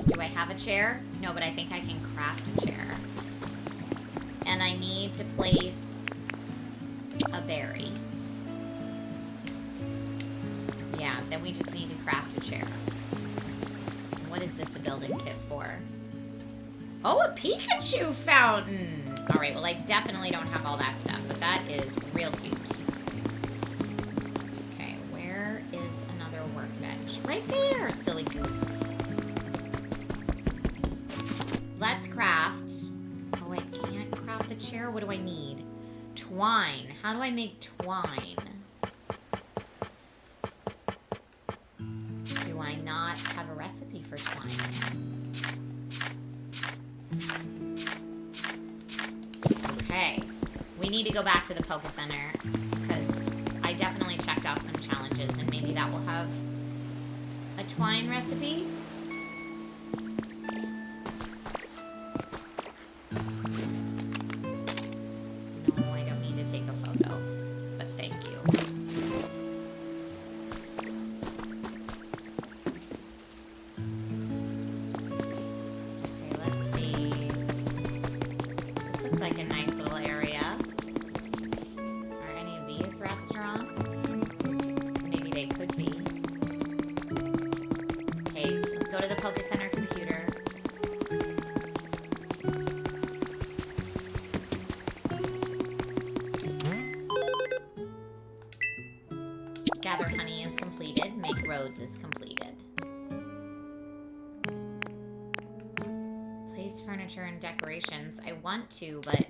Do I have a chair? No, but I think I can craft a chair. And I need to place a berry. Yeah, then we just need to craft a chair. What is this a building kit for? Oh, a Pikachu fountain! Alright, well I definitely don't have all that stuff, but that is real cute. Okay, where is another workbench? Right there, silly goose. Let's craft. Oh, I can't craft the chair. What do I need? Twine. How do I make twine? Do I not have a recipe for twine? Okay. We need to go back to the Poke Center because I definitely checked off some challenges and maybe that will have a twine recipe. No, I don't need to take a photo, but thank you. Okay, let's see. This looks like a nice little area. Are any of these restaurants? Maybe they could be. Okay, let's go to the Poke Center computer. Gather honey is completed. Make roads is completed. Place furniture and decorations. I want to, but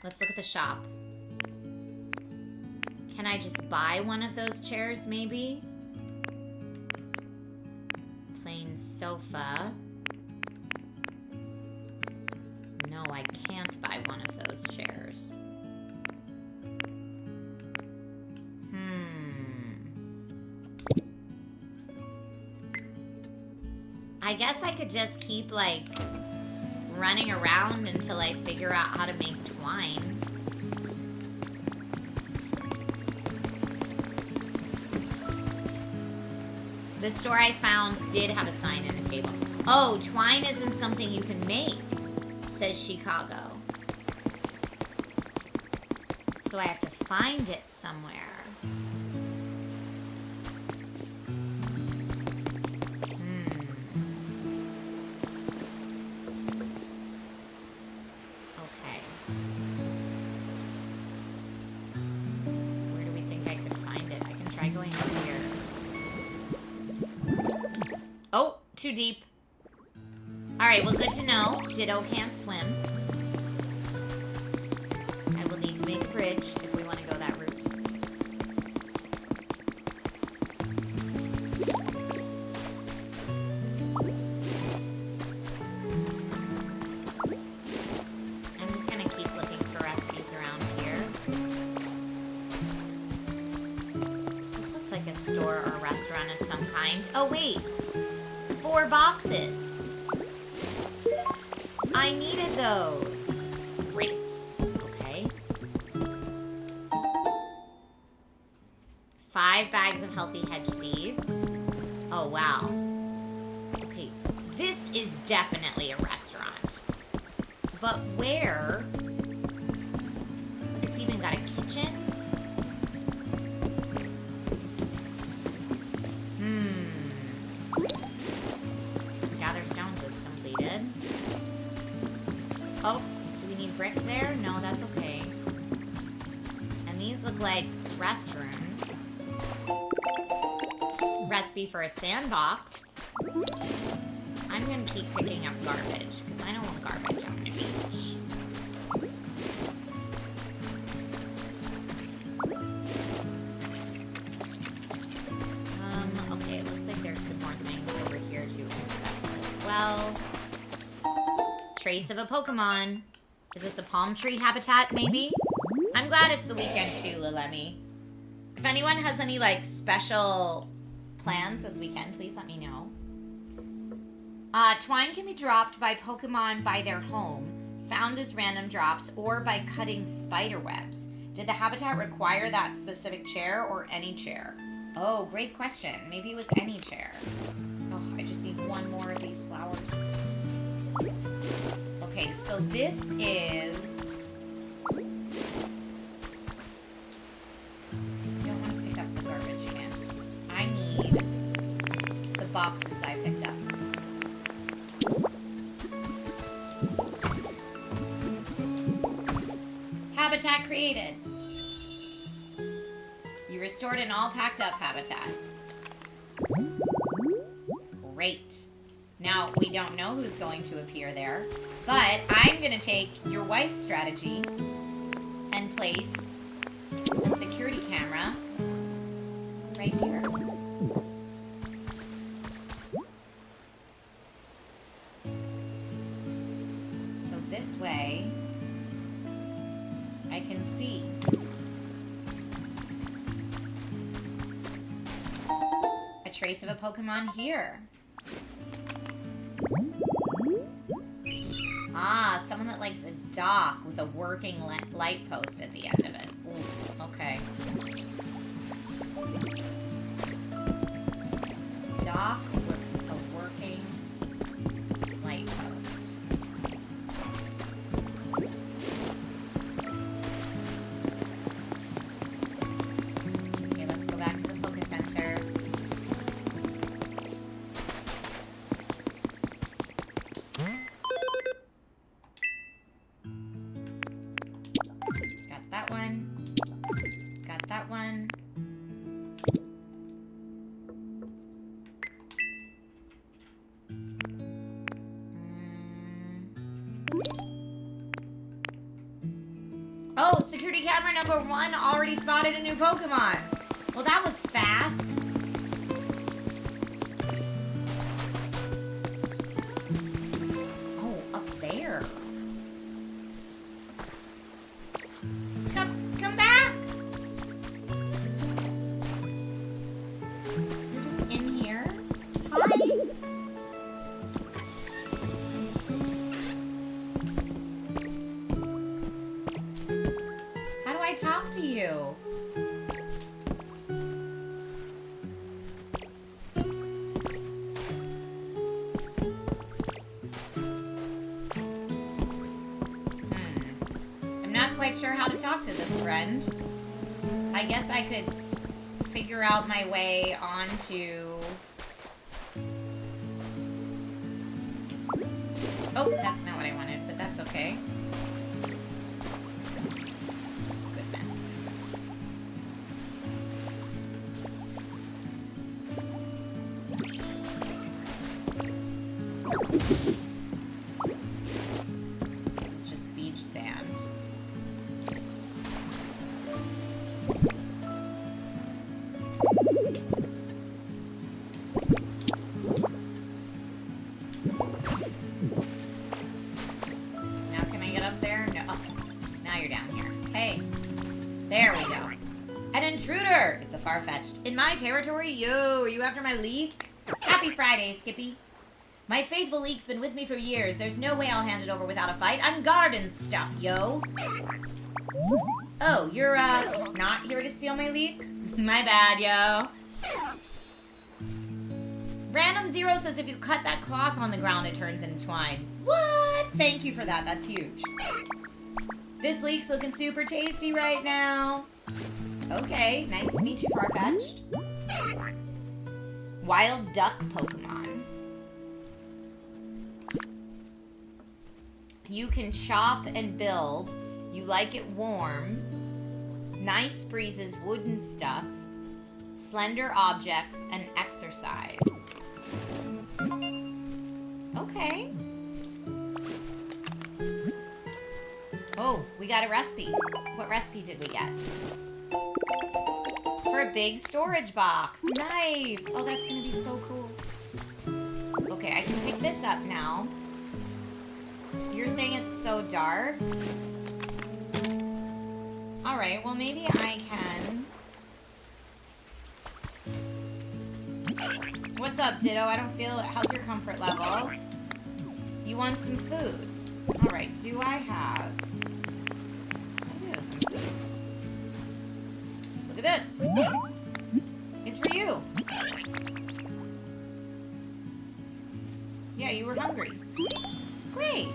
Let's look at the shop. Can I just buy one of those chairs, maybe? Plain sofa. No, I can't buy one of those chairs. I guess I could just keep, like, running around until I figure out how to make twine. The store I found did have a sign and a table. Oh, twine isn't something you can make, says Chicago. So I have to find it somewhere. Okay. Where do we think I could find it? I can try going over here. Oh, too deep. Alright, well, good to know. Ditto can't swim. I will need to make a bridge if we want to go that route. I'm just going to keep looking for recipes around here. This looks like a store or restaurant of some kind. Oh, wait. 4 boxes. I needed those. Great. Okay. 5 bags of healthy hedge seeds. Oh, wow. Okay. This is definitely a restaurant. But where? It's even got a kitchen? Gather stones is completed. Oh, do we need brick there? No, that's okay. And these look like restrooms. Recipe for a sandbox. I'm gonna keep picking up garbage, because I don't want garbage on my beach. Okay, it looks like there's some more things over here to inspect as well. Trace of a Pokemon. Is this a palm tree habitat, maybe? I'm glad it's the weekend too, Lilemi. If anyone has any, like, special plans this weekend, please let me know. Twine can be dropped by Pokemon by their home, found as random drops, or by cutting spider webs. Did the habitat require that specific chair or any chair? Oh, great question. Maybe it was any chair. Oh, I just need one more of these flowers. Okay, so this is... I don't want to pick up the garbage again. I need the boxes I picked up. Habitat created. You restored an all packed up habitat. Great. Now, we don't know who's going to appear there, but I'm going to take your wife's strategy and place a security camera right here. So this way, I can see. A trace of a Pokemon here. Ah, someone that likes a dock with a working light post at the end of it. Ooh, okay. Dock with a working light post. Okay, let's go back to the Poke Center. Got that one. Got that one. Subscriber number 1 already spotted a new Pokemon. Well, that was fast. Oh, up there. Come back. You're just in here. Hi. How do I talk to you? I'm not quite sure how to talk to this friend. I guess I could figure out my way onto... Oh, that's not what I wanted, but that's okay. Goodness. This is just beach sand. Now can I get up there? No. Oh, now you're down here. Hey. There we go. An intruder! It's a far-fetched. In my territory? Yo, are you after my leek? Happy Friday, Skippy. My faithful leek's been with me for years. There's no way I'll hand it over without a fight. I'm garden stuff, yo. Oh, you're, not here to steal my leek? My bad, yo. Random Zero says if you cut that cloth on the ground, it turns into twine. What? Thank you for that. That's huge. This leek's looking super tasty right now. Okay, nice to meet you, Farfetch'd. Wild duck Pokemon. You can chop and build. You like it warm. Nice breezes, wooden stuff. Slender objects, and exercise. Okay. Oh, we got a recipe. What recipe did we get? For a big storage box. Nice. Oh, that's gonna be so cool. Okay, I can pick this up now. You're saying it's so dark? Alright, well maybe I can... What's up, Ditto? I don't feel it. How's your comfort level? You want some food? Alright, do I have... I do have some food. Look at this! It's for you! Yeah, you were hungry. Great!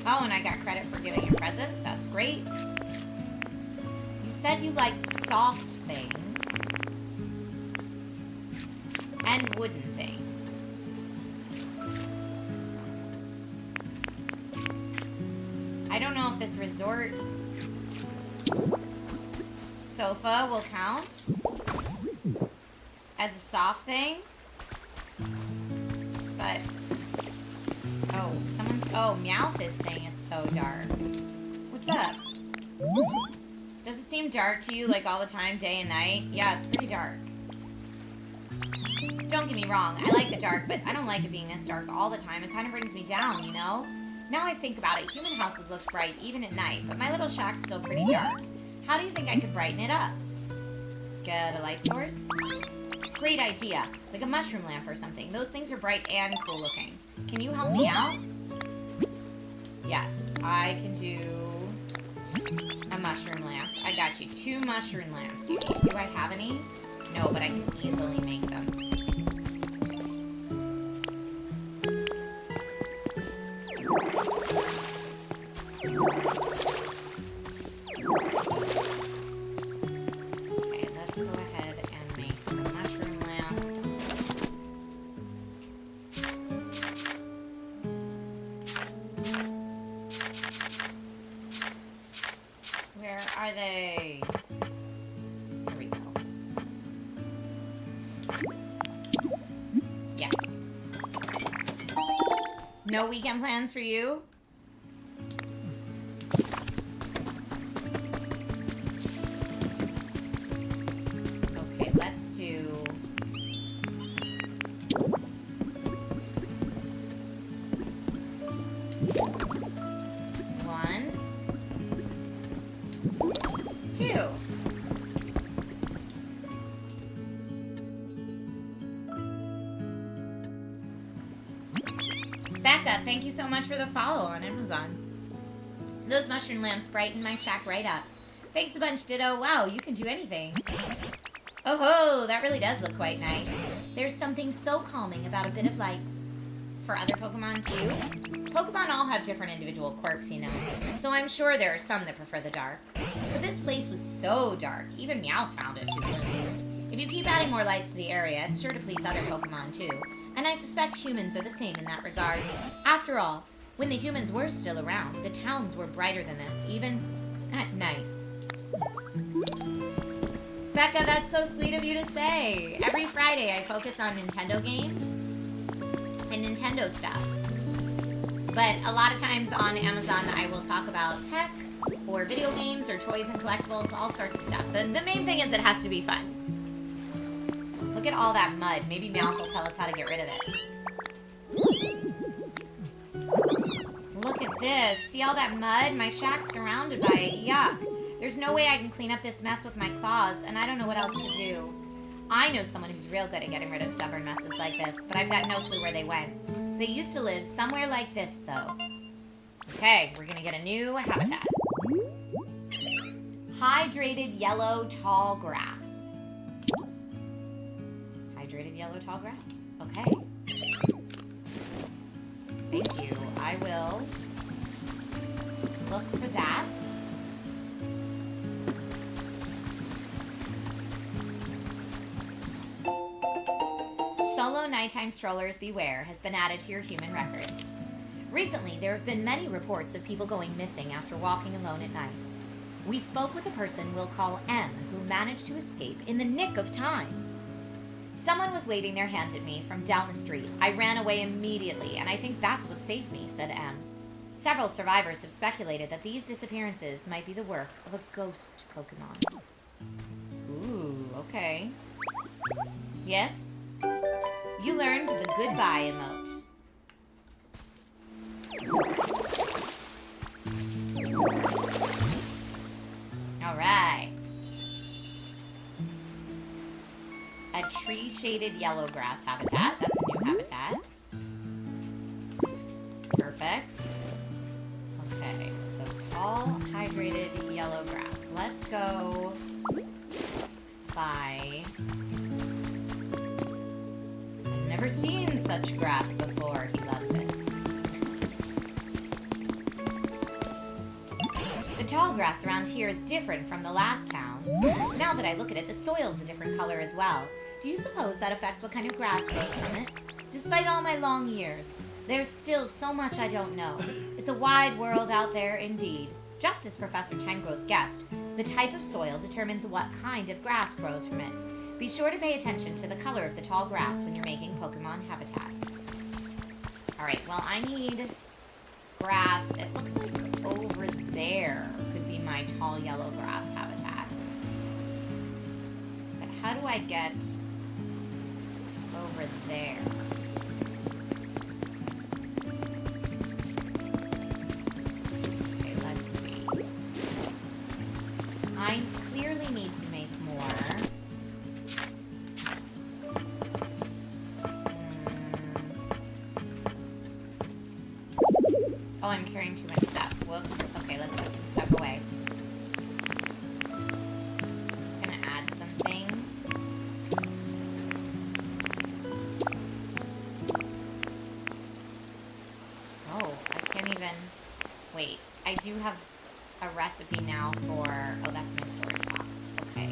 Oh, and I got credit for giving you a present. That's great. You said you liked soft things. And wooden things. I don't know if this resort sofa will count as a soft thing. But, oh, Meowth is saying it's so dark. What's up? Does it seem dark to you, like, all the time, day and night? Yeah, it's pretty dark. Don't get me wrong, I like the dark, but I don't like it being this dark all the time. It kind of brings me down, you know? Now I think about it, human houses look bright even at night, but my little shack's still pretty dark. How do you think I could brighten it up? Get a light source? Great idea. Like a mushroom lamp or something. Those things are bright and cool looking. Can you help me out? Yes, I can do a mushroom lamp. I got you. 2 mushroom lamps. Do I have any? No, but I can easily make them. Okay, let's go ahead and make some mushroom lamps. Where are they? Here we go. Yes. No weekend plans for you? Becca, thank you so much for the follow on Amazon. Those mushroom lamps brighten my shack right up. Thanks a bunch, Ditto. Wow, you can do anything. Oh ho, that really does look quite nice. There's something so calming about a bit of light. For other Pokemon too? Pokemon all have different individual quirks, you know. So I'm sure there are some that prefer the dark. But this place was so dark, even Meowth found it too gloomy. If you keep adding more lights to the area, it's sure to please other Pokemon too. And I suspect humans are the same in that regard. After all, when the humans were still around, the towns were brighter than this, even at night. Becca, that's so sweet of you to say. Every Friday I focus on Nintendo games and Nintendo stuff. But a lot of times on Amazon I will talk about tech or video games or toys and collectibles, all sorts of stuff. The main thing is it has to be fun. Look at all that mud. Maybe Meowth will tell us how to get rid of it. Look at this. See all that mud? My shack's surrounded by it. Yuck. There's no way I can clean up this mess with my claws, and I don't know what else to do. I know someone who's real good at getting rid of stubborn messes like this, but I've got no clue where they went. They used to live somewhere like this, though. Okay, we're gonna get a new habitat. Hydrated yellow tall grass. Hydrated yellow tall grass. Okay. Thank you. I will look for that. Solo nighttime strollers beware has been added to your human records. Recently, there have been many reports of people going missing after walking alone at night. We spoke with a person we'll call M, who managed to escape in the nick of time. Someone was waving their hand at me from down the street. I ran away immediately, and I think that's what saved me, said M. Several survivors have speculated that these disappearances might be the work of a ghost Pokemon. Ooh, okay. Yes? You learned the goodbye emote. Alright. A tree-shaded yellow grass habitat. That's a new habitat. Perfect. Okay, so tall, hydrated yellow grass. Let's go by... I've never seen such grass before. He loves it. The tall grass around here is different from the last towns. Now that I look at it, the soil's a different color as well. Do you suppose that affects what kind of grass grows from it? Despite all my long years, there's still so much I don't know. It's a wide world out there indeed. Just as Professor Tengrowth guessed, the type of soil determines what kind of grass grows from it. Be sure to pay attention to the color of the tall grass when you're making Pokemon habitats. Alright, well I need grass. It looks like over there could be my tall yellow grass habitats. But how do I get over there? Okay, let's see. I clearly need to make more. Oh, I'm carrying too much stuff. Whoops. Okay, let's put some stuff away. Just gonna add some things. Oh, I can't even... Wait, I do have a recipe now for... Oh, that's my storage box. Okay.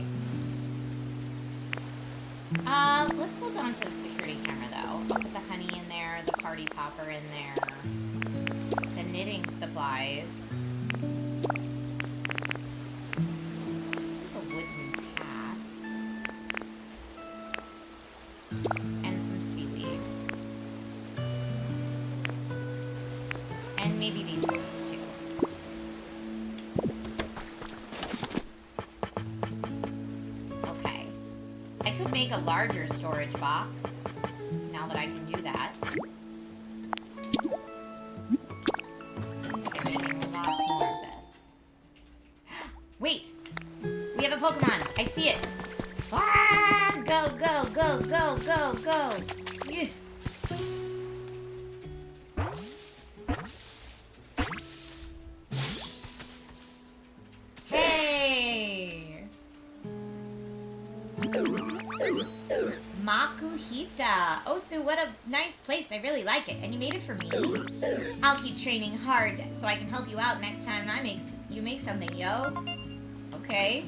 Let's hold on to the security camera, though. I'll put the honey in there, the party popper in there. The knitting supplies. Took a wooden path. And some seaweed. And maybe these books too. Okay. I could make a larger storage box now that I can do that. Wait! We have a Pokemon! I see it! Ah! Go, go, go, go, go, go! Yeah. Makuhita. Oh, Sue, what a nice place. I really like it. And you made it for me? I'll keep training hard so I can help you out next time you make something, yo. Okay.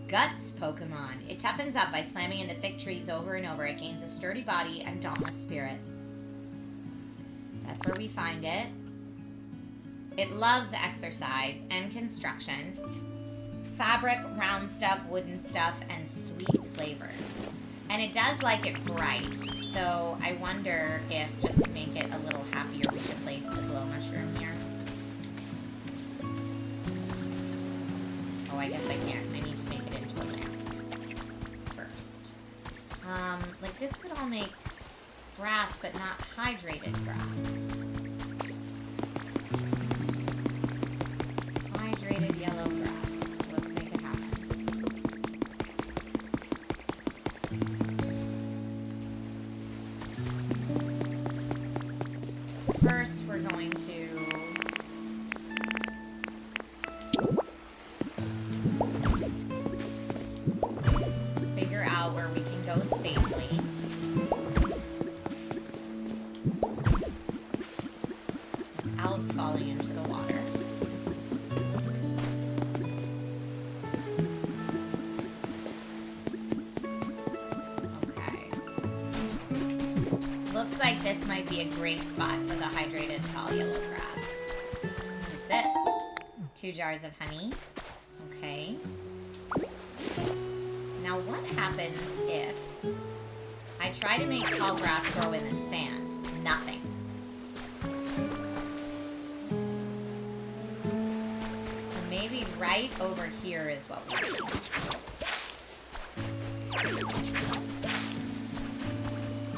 Guts Pokemon. It toughens up by slamming into thick trees over and over. It gains a sturdy body and dauntless spirit. That's where we find it. It loves exercise and construction. Fabric, round stuff, wooden stuff, and sweet flavors. And it does like it bright. So I wonder if, just to make it a little happier, we should place the glow mushroom here. Oh, I guess I can't. I need to make it into a lamp first. Like this could all make grass, but not hydrated grass. Hydrated yellow grass. Let's make it happen. First, we're going to figure out where we can go safely. Without falling into the water. Looks like this might be a great spot for the hydrated tall yellow grass. What is this? 2 jars of honey. Okay. Now what happens if I try to make tall grass grow in the sand? Nothing. So maybe right over here is what we need.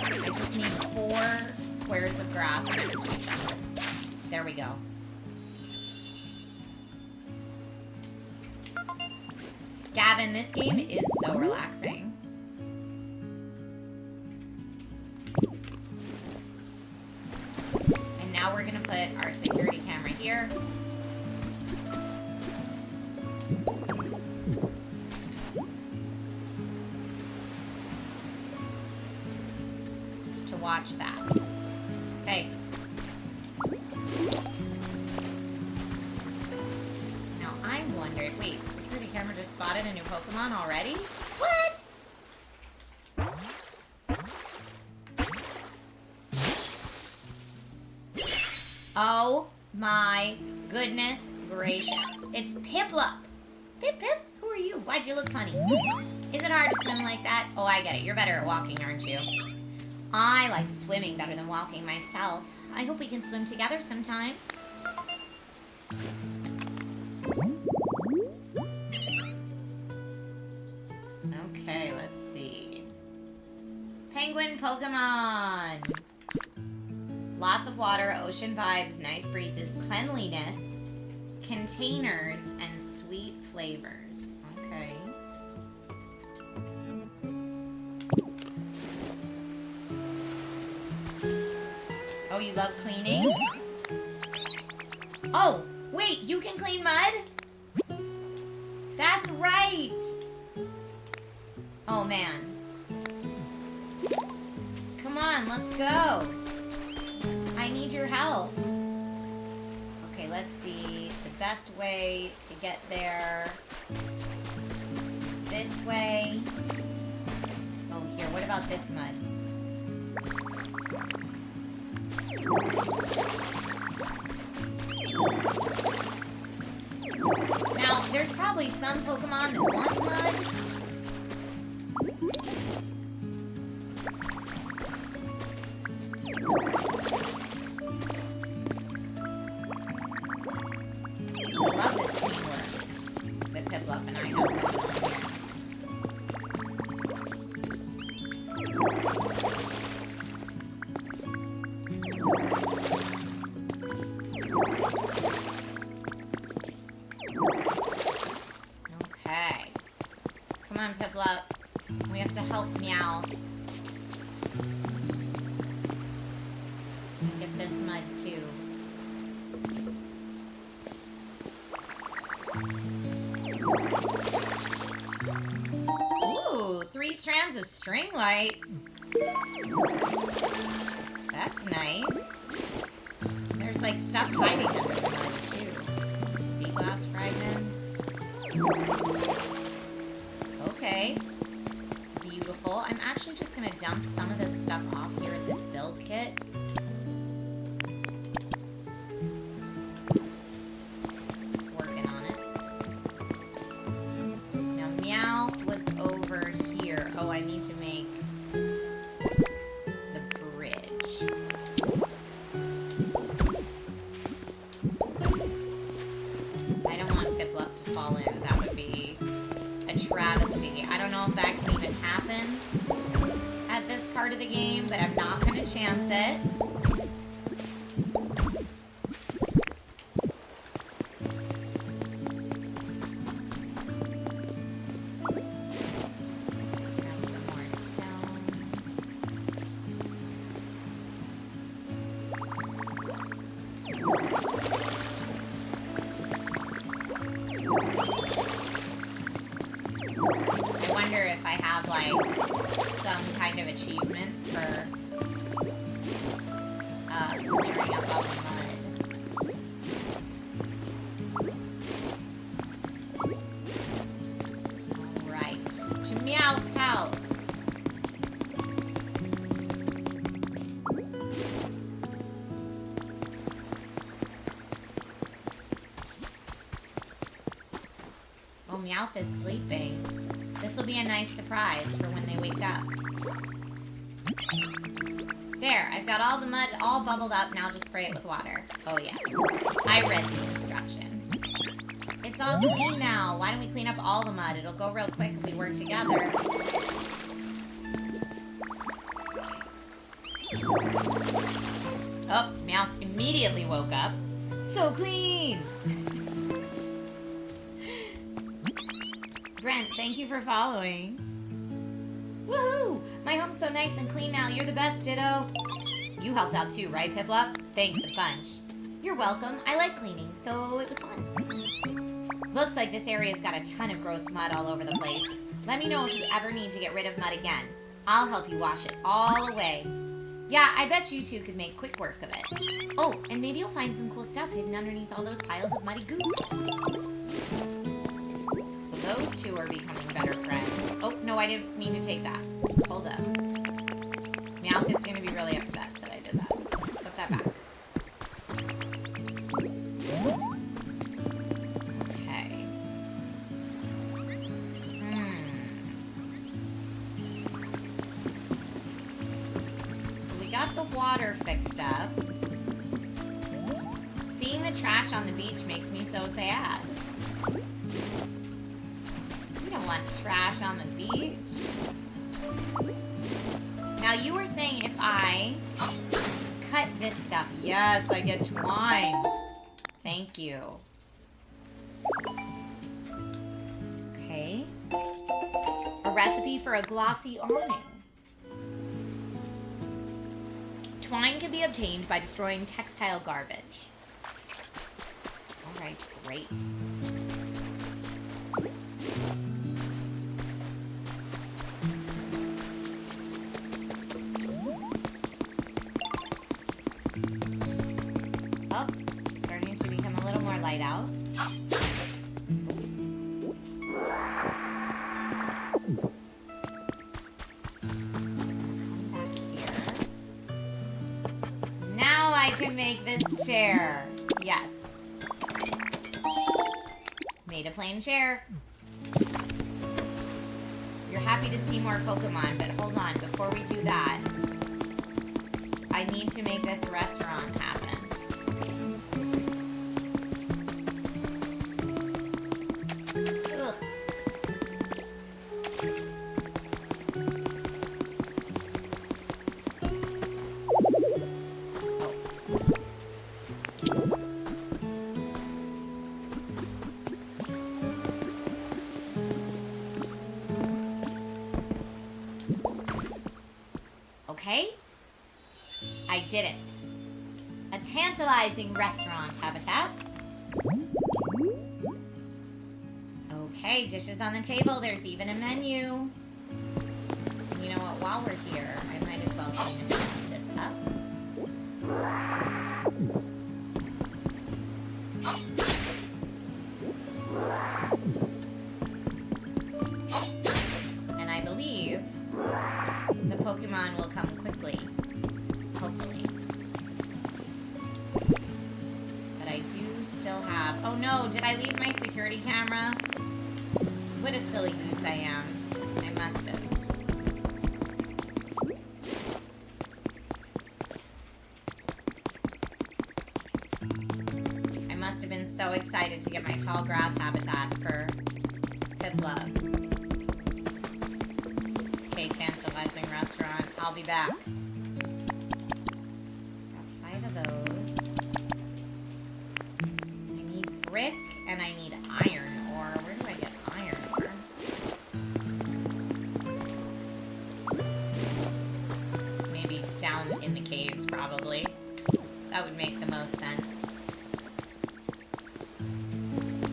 I just need 4 squares of grass next to each other. There we go. Gavin, this game is so relaxing. And now we're gonna put our security camera here. Watch that. Okay. Now I wondered, wait, security camera just spotted a new Pokemon already? What? Oh my goodness gracious. It's Piplup. Pip Pip, who are you? Why'd you look funny? Is it hard to swim like that? Oh, I get it. You're better at walking, aren't you? I like swimming better than walking myself. I hope we can swim together sometime. Okay, let's see. Penguin Pokemon. Lots of water, ocean vibes, nice breezes, cleanliness, containers, and sweet flavors. Okay. Oh, you love cleaning? Oh, wait, you can clean mud? That's right. Oh, man. Come on, let's go. I need your help. Okay, let's see. The best way to get there. This way. Oh, here, what about this mud? Now, there's probably some Pokemon that want mud. I love this teamwork that Piplup and I have going on here. Okay. Come on, Piplup. We have to help Meowth. Get this mud, too. Ooh, 3 strands of string lights. That's nice. There's like stuff hiding under the mud too. Sea glass fragments. Okay. Beautiful. I'm actually just gonna dump some of this stuff off here in this build kit. Working on it. Now Meowth was over here. Oh, I need to make the bridge. I don't want Piplup to fall in. That would be a travesty. I don't know if that can even happen at this part of the game, but I'm not going to chance it. Grab some more stones. I wonder if I have, like, some kind of achievement for, clearing up all the mud. Alright. To Meowth's house. Oh, Meowth is sleeping. This will be a nice surprise for when they wake up. There, I've got all the mud all bubbled up. Now just spray it with water. Oh, yes. I read the instructions. It's all clean now. Why don't we clean up all the mud? It'll go real quick if we work together. Oh, Meowth immediately woke up. So clean! Brent, thank you for following. Woohoo! My home's so nice and clean now. You're the best, Ditto. You helped out too, right, Piplup? Thanks a bunch. You're welcome. I like cleaning, so it was fun. Looks like this area's got a ton of gross mud all over the place. Let me know if you ever need to get rid of mud again. I'll help you wash it all away. Yeah, I bet you two could make quick work of it. Oh, and maybe you'll find some cool stuff hidden underneath all those piles of muddy goo. So those two are becoming better friends. Oh, no, I didn't mean to take that. Hold up. Meowth is going to be really upset that I did that. Put that back. Okay. So we got the water fixed up. Seeing the trash on the beach makes me so sad. We don't want trash on the beach. Now you were saying if I cut this stuff. Yes, I get twine. Thank you. Okay. A recipe for a glossy awning. Twine can be obtained by destroying textile garbage. Alright, great. Oh, it's starting to become a little more light out. Come back here. Now I can make this chair. Yes. Made a plain chair. You're happy to see more Pokemon, but hold on, before we do that, I need to make this restaurant happen. Ugh. Okay? I did it. A tantalizing restaurant habitat. Okay, dishes on the table. There's even a menu. You know what? While we're here, I might as well clean this up. And I believe the Pokemon will come quickly. Hopefully. But I do still have... Oh no, did I leave my security camera? What a silly goose I am. I must have. I must have been so excited to get my tall grass habitat for Piplup. Okay, tantalizing restaurant. I'll be back. Got 5 of those. I need brick and I need iron ore. Where do I get iron ore? Maybe down in the caves, probably. That would make the most sense.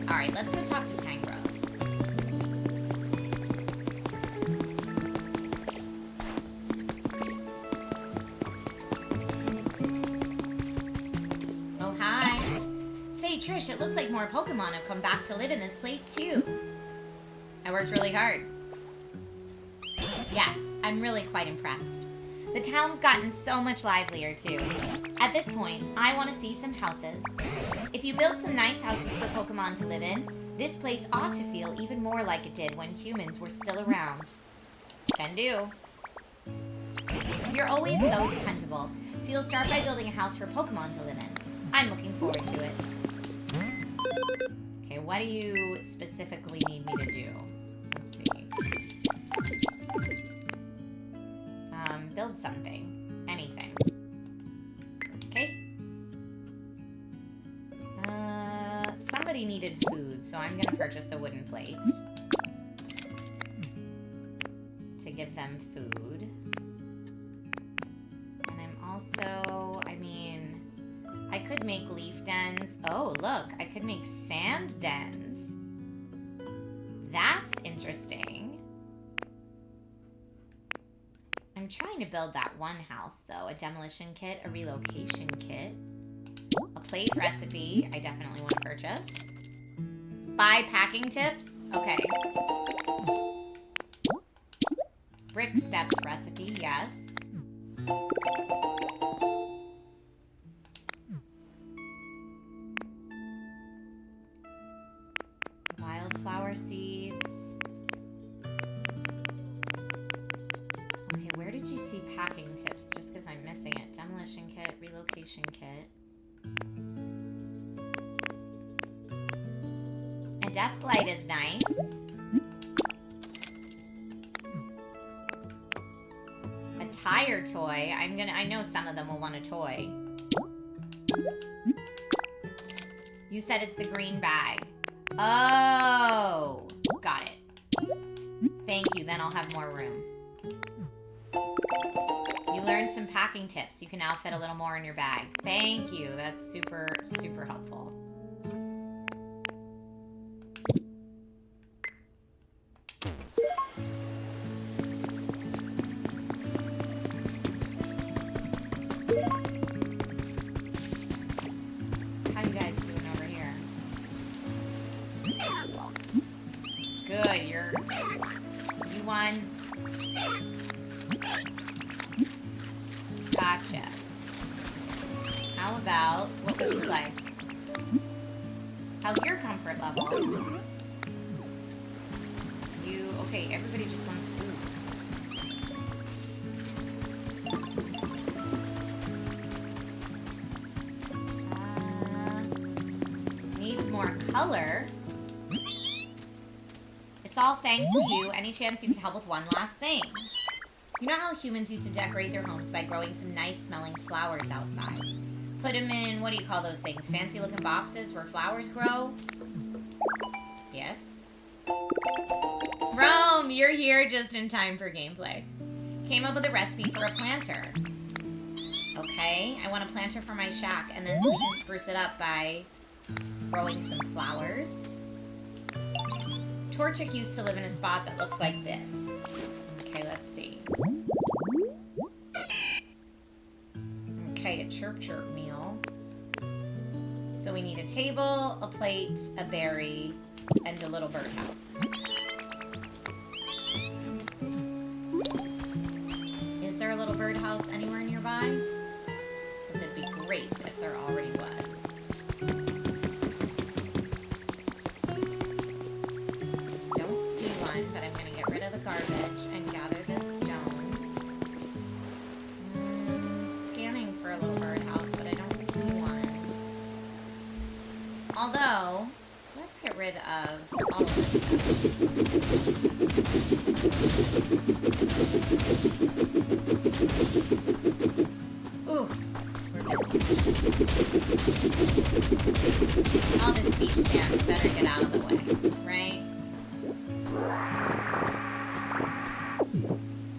Alright, let's go talk to Tangrowth. Oh, hi. Say, Trish, it looks like more Pokemon have come back to live in this place, too. I worked really hard. Yes, I'm really quite impressed. The town's gotten so much livelier, too. At this point, I want to see some houses. If you build some nice houses for Pokemon to live in, this place ought to feel even more like it did when humans were still around. Can do. You're always so dependable, so you'll start by building a house for Pokemon to live in. I'm looking forward to it. Okay, what do you specifically need me to do? Let's see. Build something. Anything. Okay. Somebody needed food, so I'm gonna purchase a wooden plate. To give them food. And I'm also, I mean, I could make leaf dens. Oh, look, I could make sand dens. That's interesting. I'm trying to build that one house, though. A demolition kit, a relocation kit, a plate recipe I definitely want to purchase. Buy packing tips. Okay. Brick steps recipe, yes. Wildflower seeds. Okay, where did you see packing tips? Just because I'm missing it. Demolition kit, relocation kit. A desk light is nice. A tire toy. I know some of them will want a toy. You said it's the green bag. Oh, got it. Thank you, then I'll have more room. You learned some packing tips. You can now fit a little more in your bag. Thank you, that's super, super helpful. How you guys doing over here? Good, you won. Gotcha. How about, what would you like? How's your comfort level? Okay, everybody just wants food. Needs more color. It's all thanks to you. Any chance you could help with one last thing? You know how humans used to decorate their homes by growing some nice smelling flowers outside? Put them in, what do you call those things? Fancy looking boxes where flowers grow? Yes? Rome, you're here just in time for gameplay. Came up with a recipe for a planter. Okay, I want a planter for my shack, and then we can spruce it up by growing some flowers. Torchic used to live in a spot that looks like this. Okay, let's see. Okay, a chirp chirp meal. So we need a table, a plate, a berry, and a little birdhouse. Is there a little birdhouse anywhere nearby? Because it'd be great if there already was. Don't see one, but I'm going to get rid of the garbage and gather this stone. Scanning for a little birdhouse, but I don't see one. Although, let's get rid of all of this stuff. Ooh, we're busy. All this beach sand better get out of the way, right?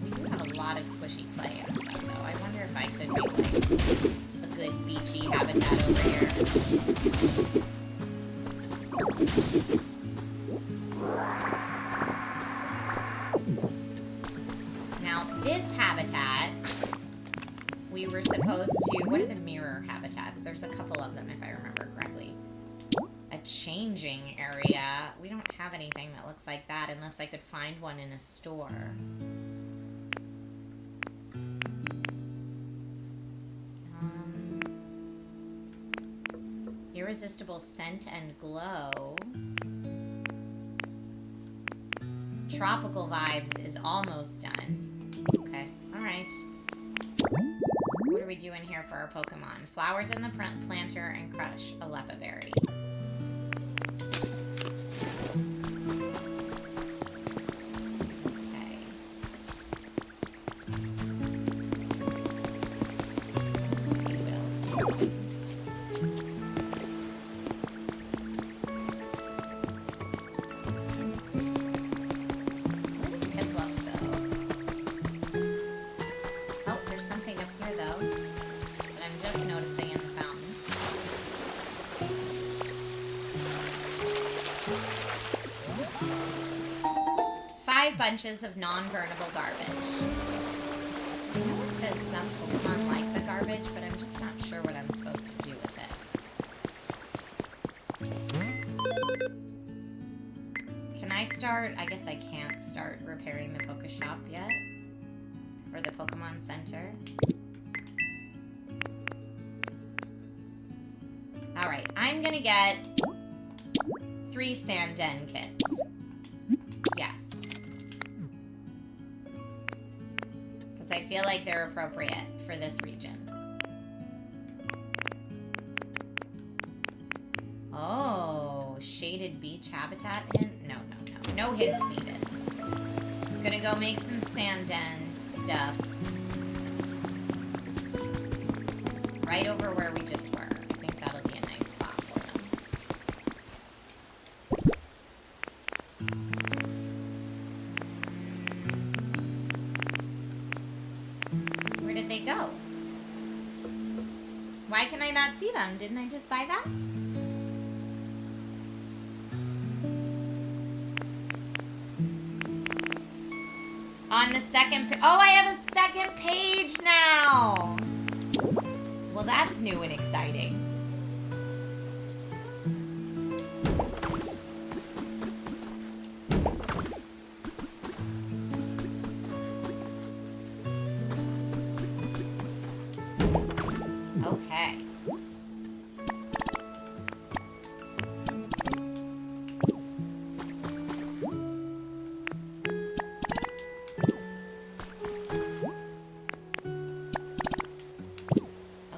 We do have a lot of squishy clay and stuff, though. I wonder if I could make, like, a good beachy habitat over here. Now, this habitat, we were supposed to... What are the mirror habitats? There's a couple of them, if I remember correctly. A changing area. We don't have anything that looks like that unless I could find one in a store. Irresistible scent and glow. Tropical vibes is almost done. Okay, alright. What are we doing here for our Pokemon? Flowers in the planter and crush a Lepa berry. Okay. Let's see what else we need. Bunches of non-burnable garbage. I know it says some Pokemon like the garbage, but I'm just not sure what I'm supposed to do with it. Can I start? I guess I can't start repairing the Pokeshop yet. Or the Pokemon Center. Alright, I'm gonna get 3 Sanden kits. Yes. I feel like they're appropriate for this region. Oh, shaded beach habitat hint? No. No hints needed. I'm gonna go make some Sanden stuff. Right over where we just were. I think that'll be a nice spot for them. They go? Why can I not see them? Didn't I just buy that? On the second oh, I have a second page now! Well, that's new and exciting. Okay.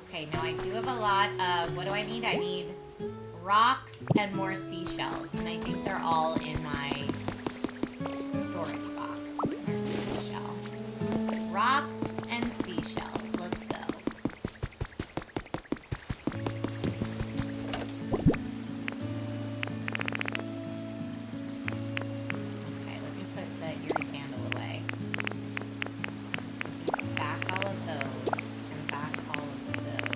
Okay, now I do have a lot of, what do I need? I need rocks and more seashells, and I think they're all in my storage box. There's a seashell. Rocks and seashells. Let's go. Okay, let me put the eerie candle away. Back all of those, and back all of those.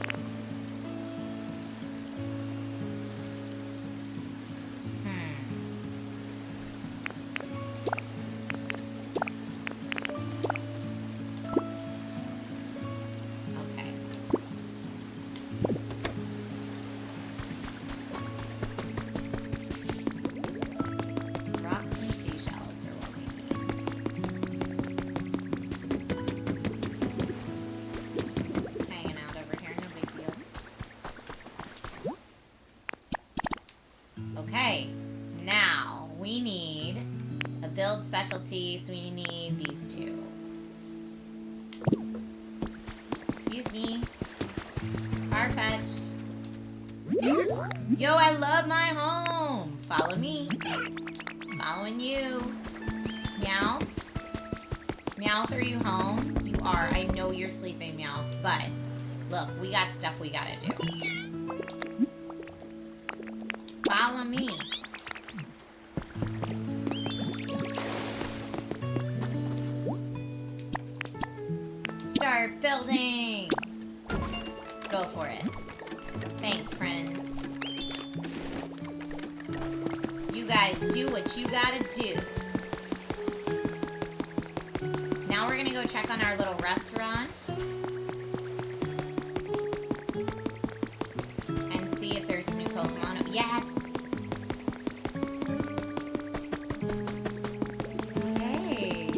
build specialty, so we need these two. Excuse me. Far-fetched. Yo, I love my home. Follow me. Following you. Meow. Meowth, are you home? You are. I know you're sleeping, Meowth. But, look, we got stuff we gotta do. Follow me. Start building. Go for it. Thanks, friends. You guys do what you gotta do. Now we're gonna go check on our little restaurant. And see if there's a new Pokemon. Yes! Hey!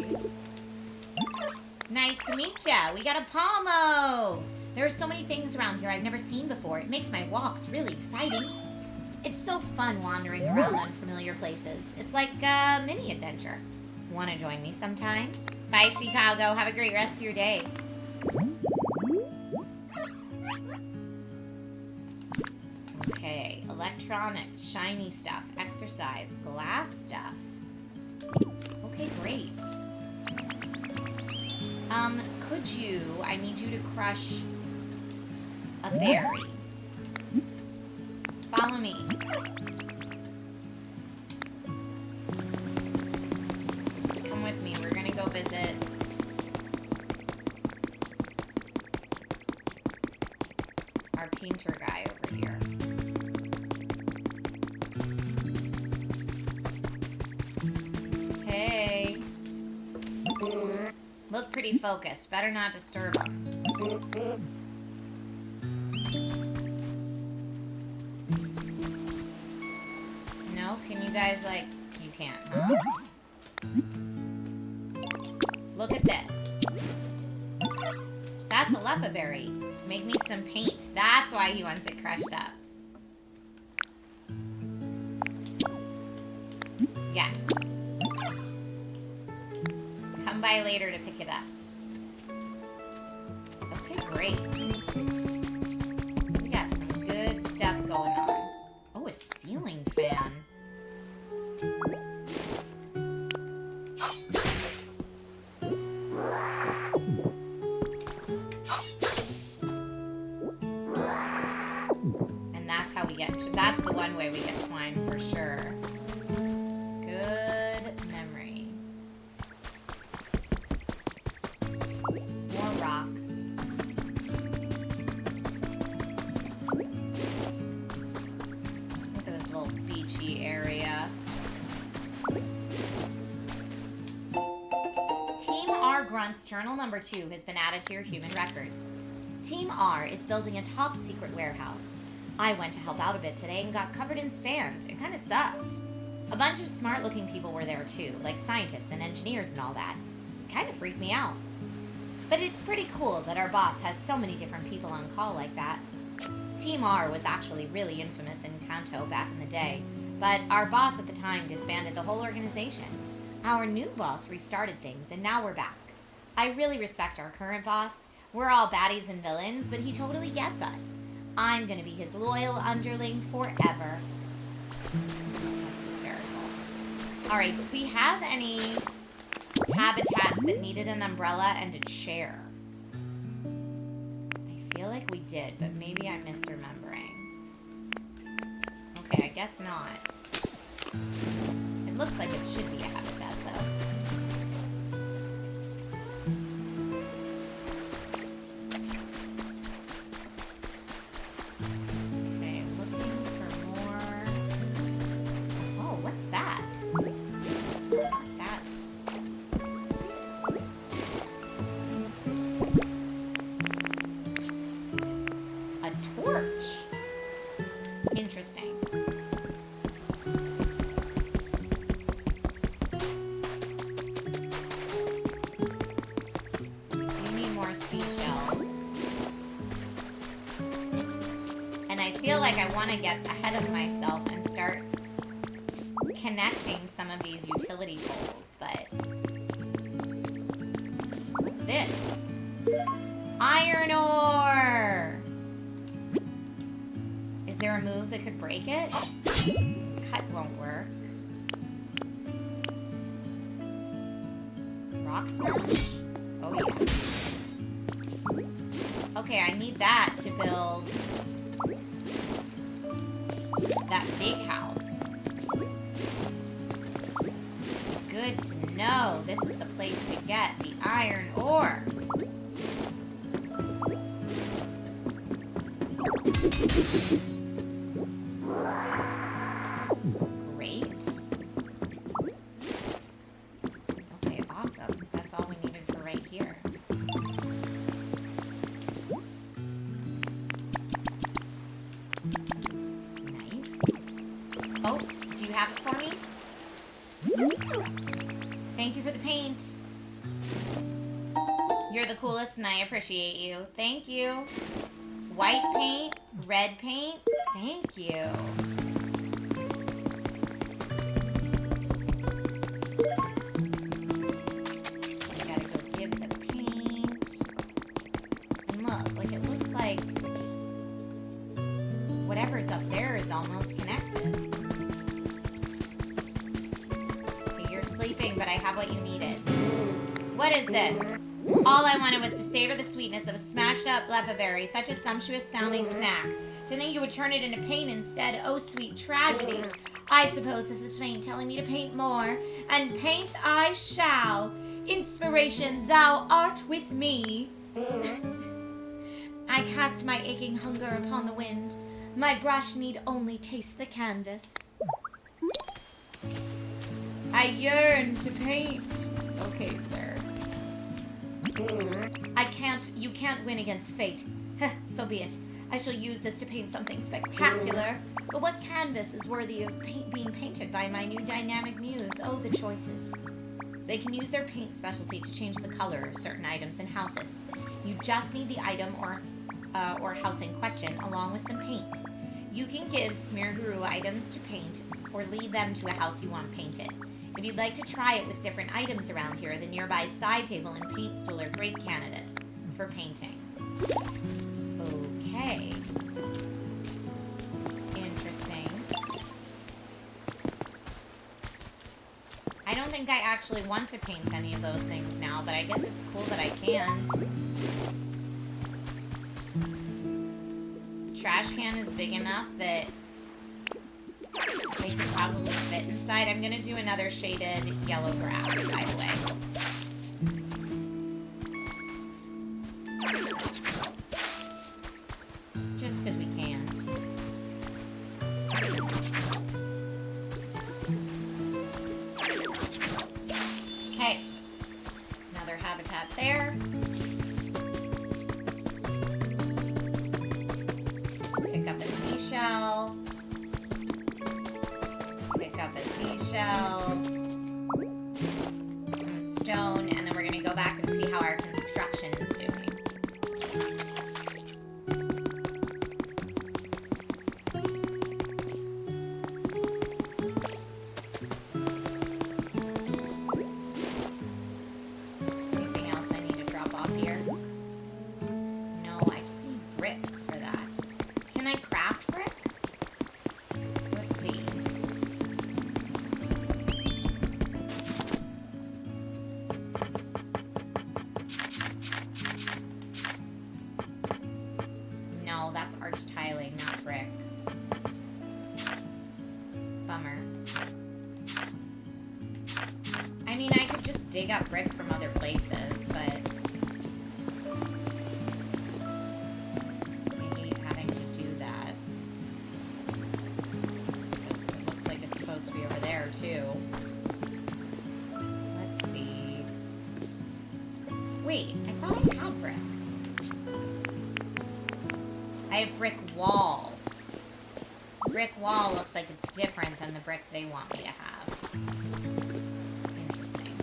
Nice to meet ya! We got a Palmo! There are so many things around here I've never seen before. It makes my walks really exciting. It's so fun wandering around unfamiliar places. It's like a mini adventure. Wanna join me sometime? Bye, Chicago. Have a great rest of your day. Okay, electronics, shiny stuff, exercise, glass stuff. Okay, great. Could you, I need you to crush a berry. Follow me. Come with me. We're gonna go visit our painter guy over here. Hey. Look pretty focused. Better not disturb him. No? Can you guys, like... You can't, huh? Look at this. That's a lepa berry. Make me some paint. That's why he wants it crushed up. Yes. Come by later to pick it up. Okay, great. We got some good stuff going on. Oh, a ceiling fan. And that's how we get, that's the one way we get twine for sure. Good memory. More rocks. Look at this little beachy area. Team R Grunt's journal number 2 has been added to your human records. Team R is building a top secret warehouse. I went to help out a bit today and got covered in sand. It kind of sucked. A bunch of smart looking people were there too, like scientists and engineers and all that. It kind of freaked me out. But it's pretty cool that our boss has so many different people on call like that. Team R was actually really infamous in Kanto back in the day, but our boss at the time disbanded the whole organization. Our new boss restarted things, and now we're back. I really respect our current boss. We're all baddies and villains, but he totally gets us. I'm gonna be his loyal underling forever. That's hysterical. Alright, do we have any habitats that needed an umbrella and a chair? I feel like we did, but maybe I'm misremembering. Okay, I guess not. It looks like it should be a habitat, though. Okay, looking for more. Oh, what's that? That. A torch. Interesting. We need more seashells. And I feel like I want to get ahead of myself and start connecting some of these utility poles, but... What's this? Iron ore! Is there a move that could break it? Cut won't work. Rock smash? Oh yeah. Okay, I need that to build that big house. Good to know. This is the place to get the iron ore. Great. Okay, awesome. That's all we needed for right here. Nice. Oh, do you have it for me? Thank you for the paint. You're the coolest and I appreciate you. Thank you. White paint, red paint. Thank you. I gotta go give the paint. And look, like it looks like whatever's up there is almost connected. Okay, you're sleeping, but I have what you needed. What is this? All I wanted was to savor the sweetness of a smashed up lepa berry, such a sumptuous sounding snack. To think you would turn it into paint instead, oh sweet tragedy. I suppose this is fate telling me to paint more, and paint I shall. Inspiration, thou art with me. I cast my aching hunger upon the wind. My brush need only taste the canvas. I yearn to paint. Okay, sir. You can't win against fate. So be it. I shall use this to paint something spectacular. But what canvas is worthy of being painted by my new dynamic muse? Oh, the choices. They can use their paint specialty to change the color of certain items and houses. You just need the item or house in question, along with some paint. You can give Smear Guru items to paint, or lead them to a house you want painted. If you'd like to try it with different items around here, the nearby side table and paint stool are great candidates for painting. Okay. Interesting. I don't think I actually want to paint any of those things now, but I guess it's cool that I can. Trash can is big enough that they could probably fit inside. I'm gonna do another shaded yellow grass, by the way. Just because we can. Okay. Another habitat there. Pick up a seashell. Pick up a seashell. Some stone, and then we're going to go back and see how our construction is doing. Anything else I need to drop off here? No, I just need brick for that. Can I craft brick? Let's see. No, that's arch tiling, not brick. Bummer. I mean, I could just dig up brick from other places, but I hate having to do that. It looks like it's supposed to be over there, too. Let's see. Wait, I thought I had brick. I have brick wall. Brick wall looks like it's different than the brick they want me to have. Interesting.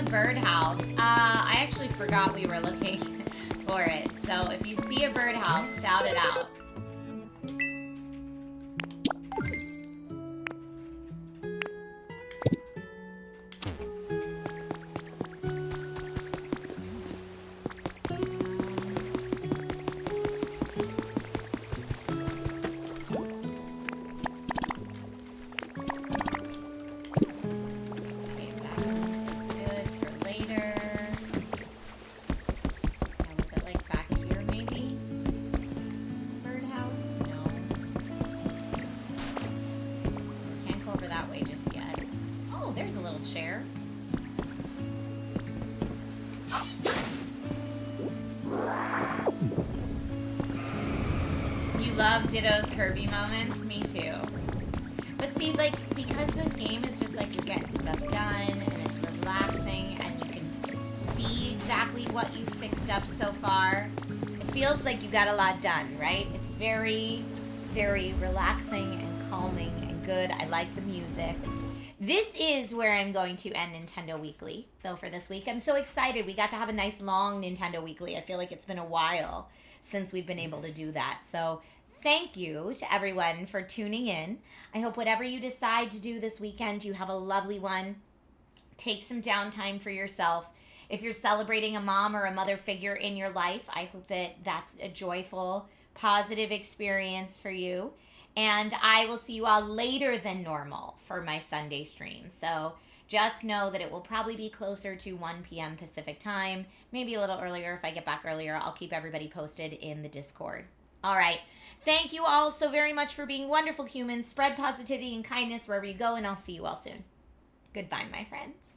birdhouse. I actually forgot we were looking for it. So if you see a birdhouse, shout it out. Chair. You love Ditto's curvy moments? Me too. But see, like, because this game is just like you're getting stuff done and it's relaxing and you can see exactly what you fixed up so far, it feels like you got a lot done, right? It's very, very relaxing and calming and good. I like the music. This is where I'm going to end Nintendo Weekly, though, for this week. I'm so excited. We got to have a nice long Nintendo Weekly. I feel like it's been a while since we've been able to do that. So thank you to everyone for tuning in. I hope whatever you decide to do this weekend, you have a lovely one. Take some downtime for yourself. If you're celebrating a mom or a mother figure in your life, I hope that that's a joyful, positive experience for you. And I will see you all later than normal for my Sunday stream. So just know that it will probably be closer to 1 p.m. Pacific time, maybe a little earlier. If I get back earlier, I'll keep everybody posted in the Discord. All right. Thank you all so very much for being wonderful humans. Spread positivity and kindness wherever you go, and I'll see you all soon. Goodbye, my friends.